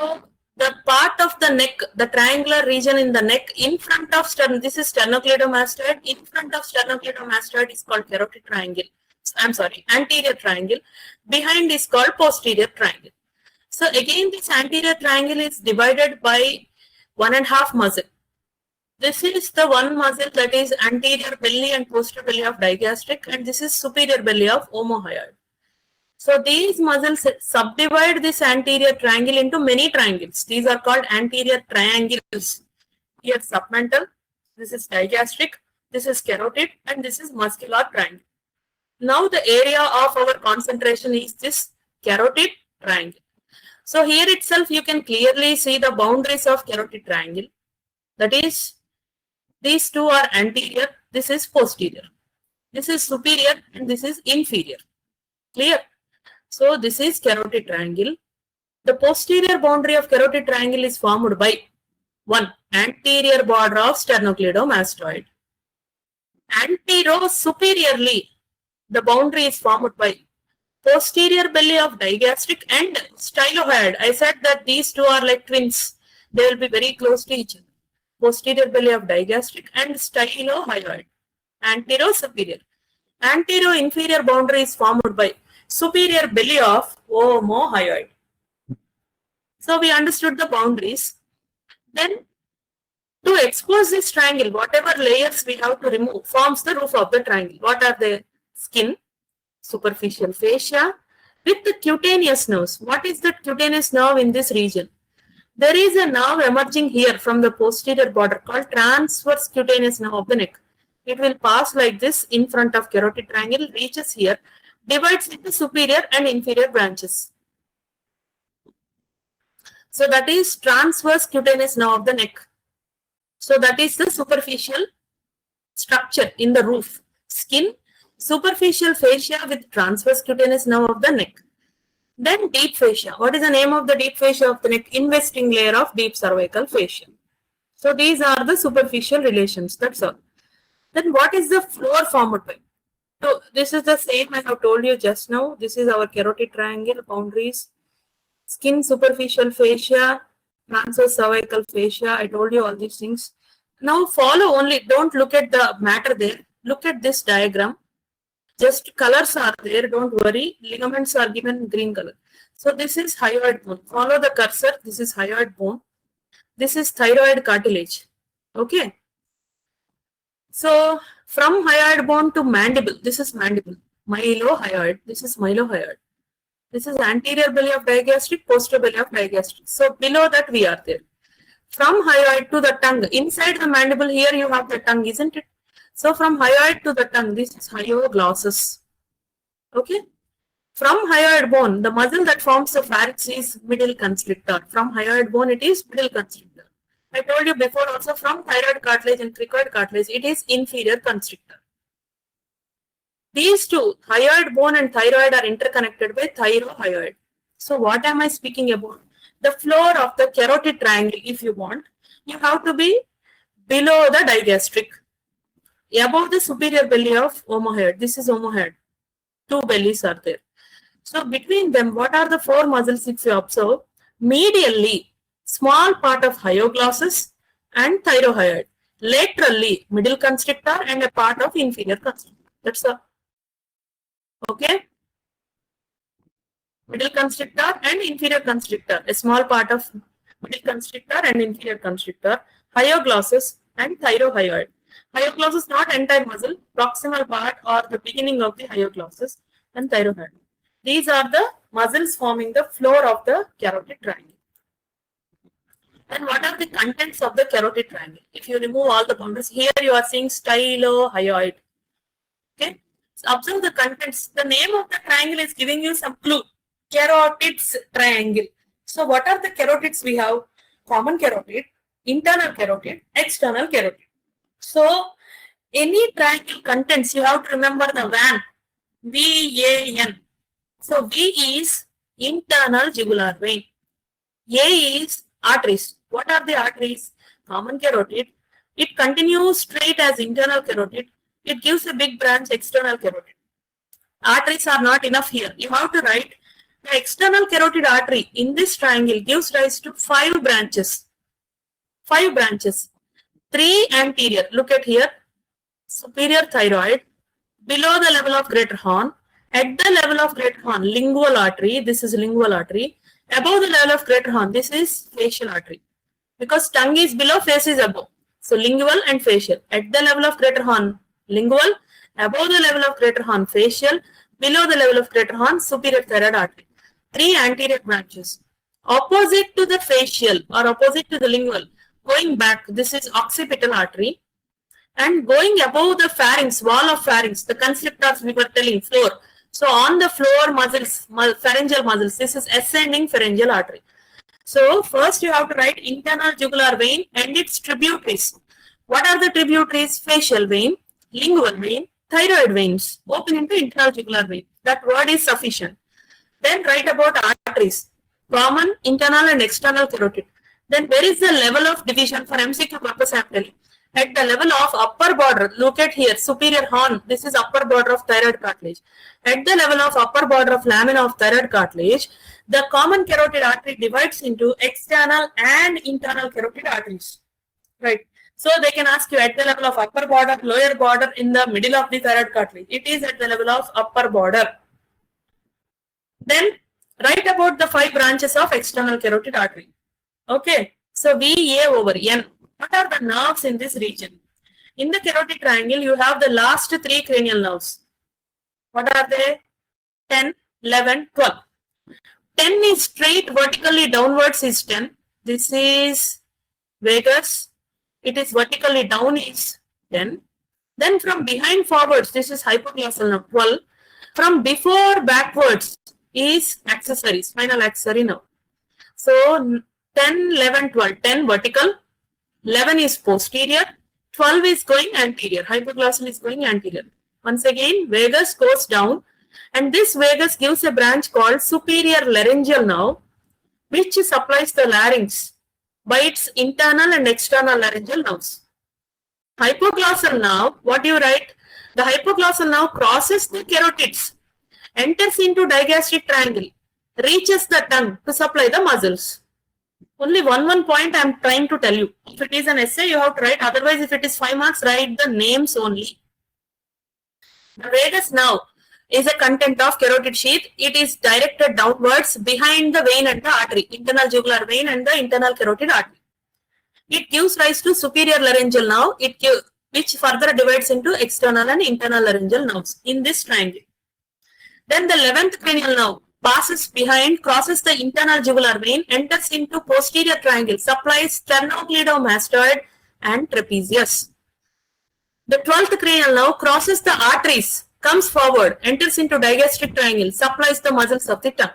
the part of the neck, the triangular region in the neck in front of sternum, this is sternocleidomastoid. In front of sternocleidomastoid is called carotid triangle. I'm sorry, anterior triangle. Behind is called posterior triangle. So again, this anterior triangle is divided by 1.5 muscle. This is the one muscle that is anterior belly and posterior belly of digastric, and this is superior belly of omohyoid. So these muscles subdivide this anterior triangle into many triangles. These are called anterior triangles. Here submental, this is digastric, this is carotid, and this is muscular triangle. Now the area of our concentration is this carotid triangle. So here itself you can clearly see the boundaries of carotid triangle. That is, these two are anterior, this is posterior. This is superior and this is inferior. Clear? So this is carotid triangle. The posterior boundary of carotid triangle is formed by 1. Anterior border of sternocleidomastoid. Antero-superiorly, the boundary is formed by posterior belly of digastric and stylohyoid. I said that these two are like twins. They will be very close to each other. Posterior belly of digastric and stylohyoid. Antero-superior. Antero-inferior boundary is formed by superior belly of omohyoid. So we understood the boundaries. Then to expose this triangle, whatever layers we have to remove forms the roof of the triangle. What are the skin, superficial fascia with the cutaneous nerves? What is the cutaneous nerve in this region? There is a nerve emerging here from the posterior border called transverse cutaneous nerve of the neck. It will pass like this in front of carotid triangle, reaches here, divides into superior and inferior branches. So that is transverse cutaneous nerve of the neck. So that is the superficial structure in the roof. Skin, superficial fascia with transverse cutaneous nerve of the neck. Then deep fascia. What is the name of the deep fascia of the neck? Investing layer of deep cervical fascia. So these are the superficial relations. That's all. Then what is the floor formed by? So this is the same I have told you just now. This is our carotid triangle boundaries. Skin superficial fascia, transverse cervical fascia. I told you all these things. Now follow only. Don't look at the matter there. Look at this diagram. Just colors are there. Don't worry. Ligaments are given green color. So this is hyoid bone. Follow the cursor. This is hyoid bone. This is thyroid cartilage. Okay. So from hyoid bone to mandible, this is mandible. Mylohyoid, this is mylohyoid. This is anterior belly of digastric, posterior belly of digastric. So below that we are there. From hyoid to the tongue, inside the mandible here you have the tongue, isn't it? So from hyoid to the tongue, this is hyoglossus. Okay. From hyoid bone, the muscle that forms the pharynx is middle constrictor. From hyoid bone, it is middle constrictor. I told you before also from thyroid cartilage and cricoid cartilage, it is inferior constrictor. These two, hyoid bone and thyroid, are interconnected by thyrohyoid. So what am I speaking about? The floor of the carotid triangle, if you want, you have to be below the digastric, above the superior belly of omohyoid. This is omohyoid. Two bellies are there. So between them, what are the four muscles if you observe? Medially, small part of hyoglossus and thyrohyoid. Laterally, middle constrictor and a part of inferior constrictor. That's all. Okay. Middle constrictor and inferior constrictor. A small part of middle constrictor and inferior constrictor. Hyoglossus and thyrohyoid. Hyoglossus not entire muscle, proximal part or the beginning of the hyoglossus and thyrohyoid. These are the muscles forming the floor of the carotid triangle. And what are the contents of the carotid triangle? If you remove all the boundaries, here you are seeing stylohyoid. Okay, so observe the contents. The name of the triangle is giving you some clue. Carotids triangle. So what are the carotids we have? Common carotid, internal carotid, external carotid. So any triangle contents, you have to remember the VAN. V-A-N. So V is internal jugular vein. A is arteries. What are the arteries? Common carotid. It continues straight as internal carotid. It gives a big branch external carotid. Arteries are not enough here. You have to write the external carotid artery in this triangle gives rise to 5 branches. 5 branches. 3 anterior. Look at here. Superior thyroid. Below the level of greater horn. At the level of greater horn, lingual artery. This is lingual artery. Above the level of greater horn, this is facial artery. Because tongue is below, face is above. So lingual and facial. At the level of greater horn, lingual. Above the level of greater horn, facial. Below the level of greater horn, superior thyroid artery. 3 anterior branches. Opposite to the facial or opposite to the lingual, going back, this is occipital artery. And going above the pharynx, wall of pharynx, the constrictors we were telling, floor. So on the floor muscles, pharyngeal muscles, this is ascending pharyngeal artery. So first you have to write internal jugular vein and its tributaries. What are the tributaries? Facial vein, lingual vein, thyroid veins, open into internal jugular vein. That word is sufficient. Then write about arteries, common, internal and external carotid. Then where is the level of division? For MCQ purpose I am telling. At the level of upper border, look at here, superior horn, this is upper border of thyroid cartilage. At the level of upper border of lamina of thyroid cartilage, the common carotid artery divides into external and internal carotid arteries. Right. So they can ask you at the level of upper border, lower border, in the middle of the thyroid cartilage. It is at the level of upper border. Then write about the 5 branches of external carotid artery. Okay. So VA over N. What are the nerves in this region? In the carotid triangle, you have the last 3 cranial nerves. What are they? 10, 11, 12. 10 is straight vertically downwards is 10. This is vagus. It is vertically down is 10. Then from behind forwards, this is hypoglossal nerve, 12. From before backwards is accessory, spinal accessory nerve. So 10, 11, 12. 10 vertical. 11 is posterior, 12 is going anterior, hypoglossal is going anterior. Once again, vagus goes down, and this vagus gives a branch called superior laryngeal nerve, which supplies the larynx by its internal and external laryngeal nerves. Hypoglossal nerve, what do you write? The hypoglossal nerve crosses the carotids, enters into digastric triangle, reaches the tongue to supply the muscles. Only one point I am trying to tell you. If it is an essay, you have to write. Otherwise, if it is 5 marks, write the names only. The vagus nerve is a content of carotid sheath. It is directed downwards behind the vein and the artery, internal jugular vein and the internal carotid artery. It gives rise to superior laryngeal nerve, which further divides into external and internal laryngeal nerves in this triangle. Then the 11th cranial nerve passes behind, crosses the internal jugular vein, enters into posterior triangle, supplies sternocleidomastoid and trapezius. The 12th cranial nerve crosses the arteries, comes forward, enters into digastric triangle, supplies the muscles of the tongue.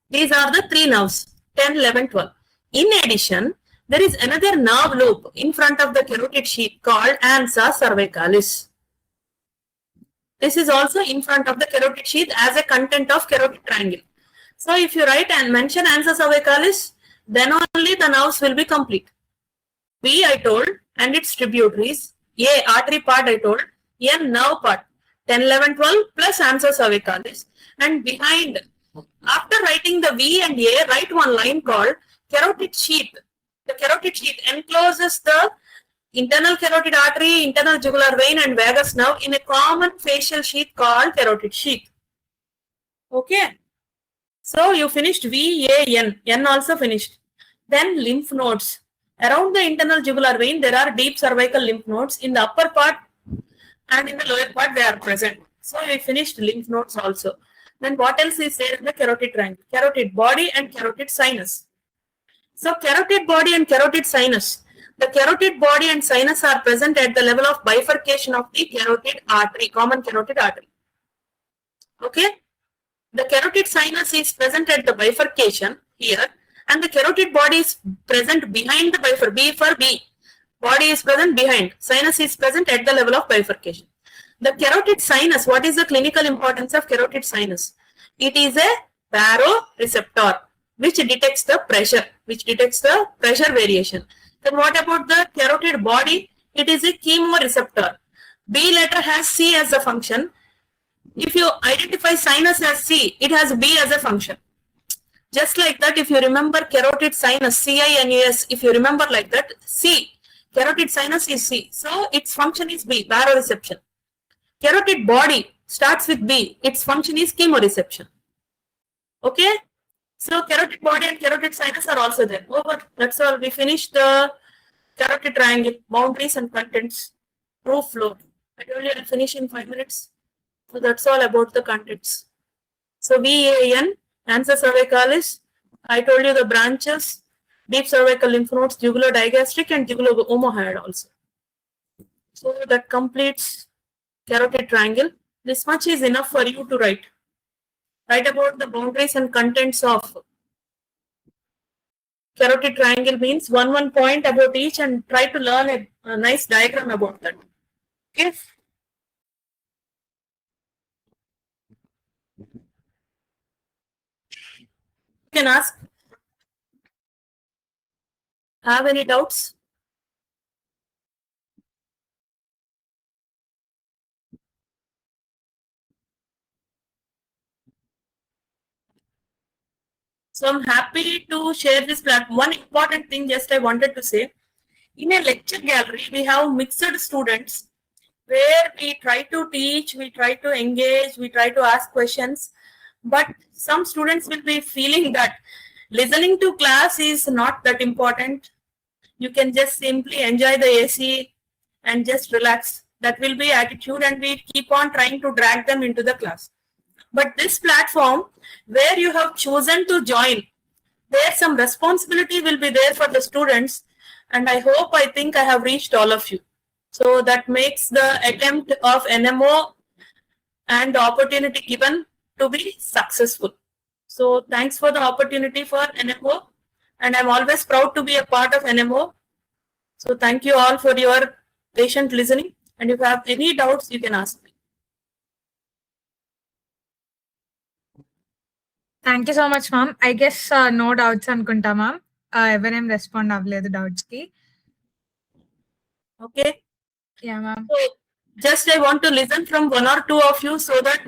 These are the 3 nerves, 10, 11, 12. In addition, there is another nerve loop in front of the carotid sheath called ansa cervicalis. This is also in front of the carotid sheath as a content of carotid triangle. So if you write and mention ansa cervicalis, then only the nerves will be complete. B I told and its tributaries, A artery part I told, N nerve part, 10, 11, 12 plus ansa cervicalis. And behind, after writing the V and A, write one line called carotid sheath. The carotid sheath encloses the internal carotid artery, internal jugular vein and vagus nerve in a common facial sheath called carotid sheath. Okay. So you finished V, A, N. N also finished. Then lymph nodes. Around the internal jugular vein, there are deep cervical lymph nodes. In the upper part and in the lower part, they are present. So we finished lymph nodes also. Then what else is there in the carotid triangle? Carotid body and carotid sinus. So carotid body and carotid sinus. The carotid body and sinus are present at the level of bifurcation of the carotid artery, common carotid artery. Okay. The carotid sinus is present at the bifurcation here, and the carotid body is present behind the bifurcation. B for B. Body is present behind. Sinus is present at the level of bifurcation. The carotid sinus, what is the clinical importance of carotid sinus? It is a baroreceptor, which detects the pressure, variation. Then what about the carotid body? It is a chemoreceptor. B letter has C as a function. If you identify sinus as C, it has B as a function. Just like that, if you remember carotid sinus, CINUS, if you remember like that, C, carotid sinus is C. So its function is B, baroreception. Carotid body starts with B. Its function is chemoreception. Okay. So carotid body and carotid sinus are also there. Over. That's all. We finished the carotid triangle, boundaries and contents, roof load. I told you I'll finish in 5 minutes. So that's all about the contents. So VAN, ansa cervicalis. I told you the branches, deep cervical lymph nodes, jugulo-digastric and jugulo-omohyoid also. So that completes carotid triangle. This much is enough for you to write. Write about the boundaries and contents of carotid triangle means one point about each and try to learn a nice diagram about that. Okay. You can ask. Have any doubts? So I'm happy to share this platform. One important thing just I wanted to say, in a lecture gallery, we have mixed students where we try to teach, we try to engage, we try to ask questions, but some students will be feeling that listening to class is not that important. You can just simply enjoy the AC and just relax. That will be attitude, and we keep on trying to drag them into the class. But this platform where you have chosen to join, there some responsibility will be there for the students, and I think I have reached all of you. So that makes the attempt of NMO and the opportunity given to be successful. So thanks for the opportunity for NMO, and I'm always proud to be a part of NMO. So thank you all for your patient listening. And if you have any doubts, you can ask me. Thank you so much, ma'am. I guess no doubts anukunta, ma'am. Everyone respond avaledu doubts ki. Okay. Yeah, ma'am. So just I want to listen from one or two of you, so that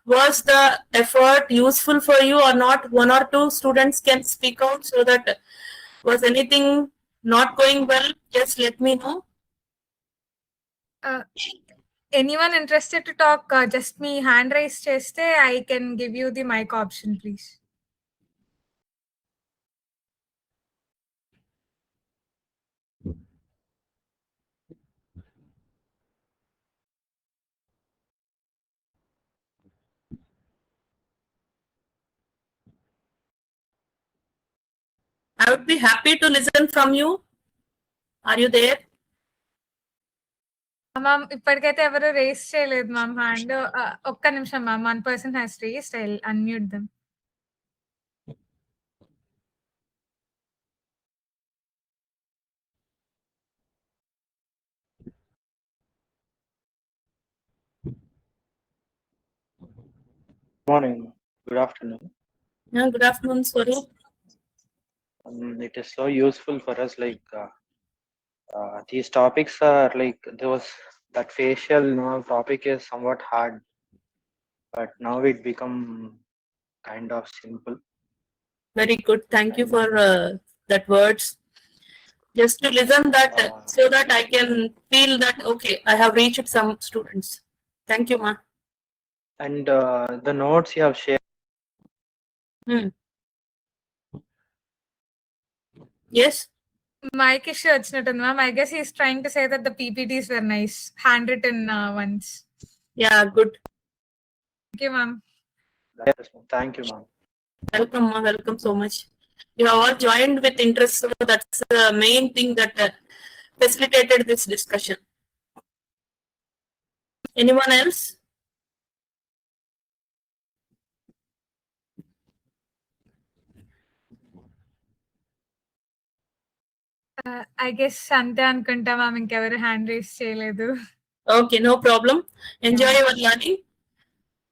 was the effort useful for you or not. One or two students can speak out, so that was anything not going well, just let me know. Anyone interested to talk, just me hand raise cheste, I can give you the mic option, please. I would be happy to listen from you. Are you there? Ma'am ఇప్పటికైతే ఎవరు race చేయలేదు ma'am hand. ఒక్క నిమిషం ma'am, 1 person has raised. I will unmute them. Morning. Good afternoon. Yeah, good afternoon, Swaroop. It is so useful for us. Like these topics are like that facial nerve topic is somewhat hard, but now it become kind of simple. Very good. Thank you for that words. Just to listen that, so that I can feel that okay, I have reached some students. Thank you, ma. And the notes you have shared. Yes. Mic issue వచ్చినట్టుంది ma'am. I guess he's trying to say that the PPTs were nice, handwritten ones. Yeah, good. Thank you, ma'am. Thank you, ma'am. Welcome, ma. Welcome so much. You have all joined with interest, so that's the main thing that facilitated this discussion. Anyone else? I guess అంతే అనుకుంటా ma'am, ఇంకెవరు hand raise చేయలేదు. Okay, no problem. Enjoy your learning.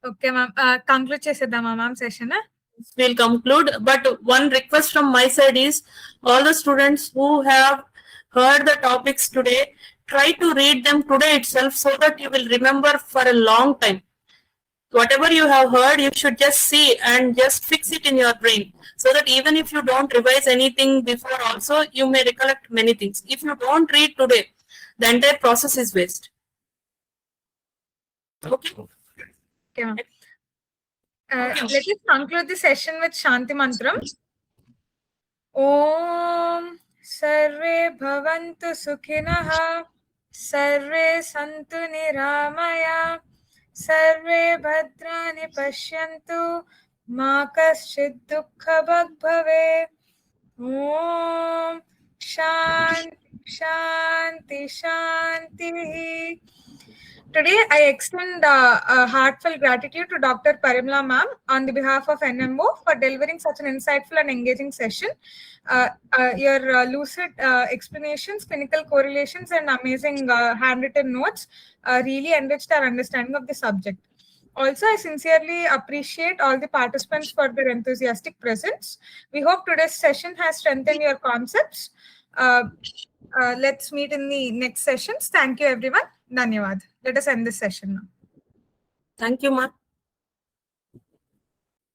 Okay ma'am, conclude చేసేద్దామా ma'am session? We'll conclude, but one request from my side is all the students who have heard the topics today, try to read them today itself, so that you will remember for a long time. Whatever you have heard, you should just see and just fix it in your brain, so that even if you don't revise anything before also, you may recollect many things. If you don't read today, the entire process is waste. Okay. Okay, ma'am. Let us conclude the session with Shanti Mantram. Om Sarve Bhavantu Sukhinah, Sarve Santu Niramaya, Sarve Bhadrani Pashyantu, Ma Kaschid Dukkha Bhag Bhave. Om Shanti Shanti Shanti. Today, I extend heartfelt gratitude to Dr. Parimla ma'am on the behalf of NMO for delivering such an insightful and engaging session. Your lucid explanations, clinical correlations, and amazing handwritten notes really enriched our understanding of the subject. Also, I sincerely appreciate all the participants for their enthusiastic presence. We hope today's session has strengthened your concepts. Let's meet in the next sessions. Thank you, everyone. Dhanyavad. Let us end this session now. Thank you, ma.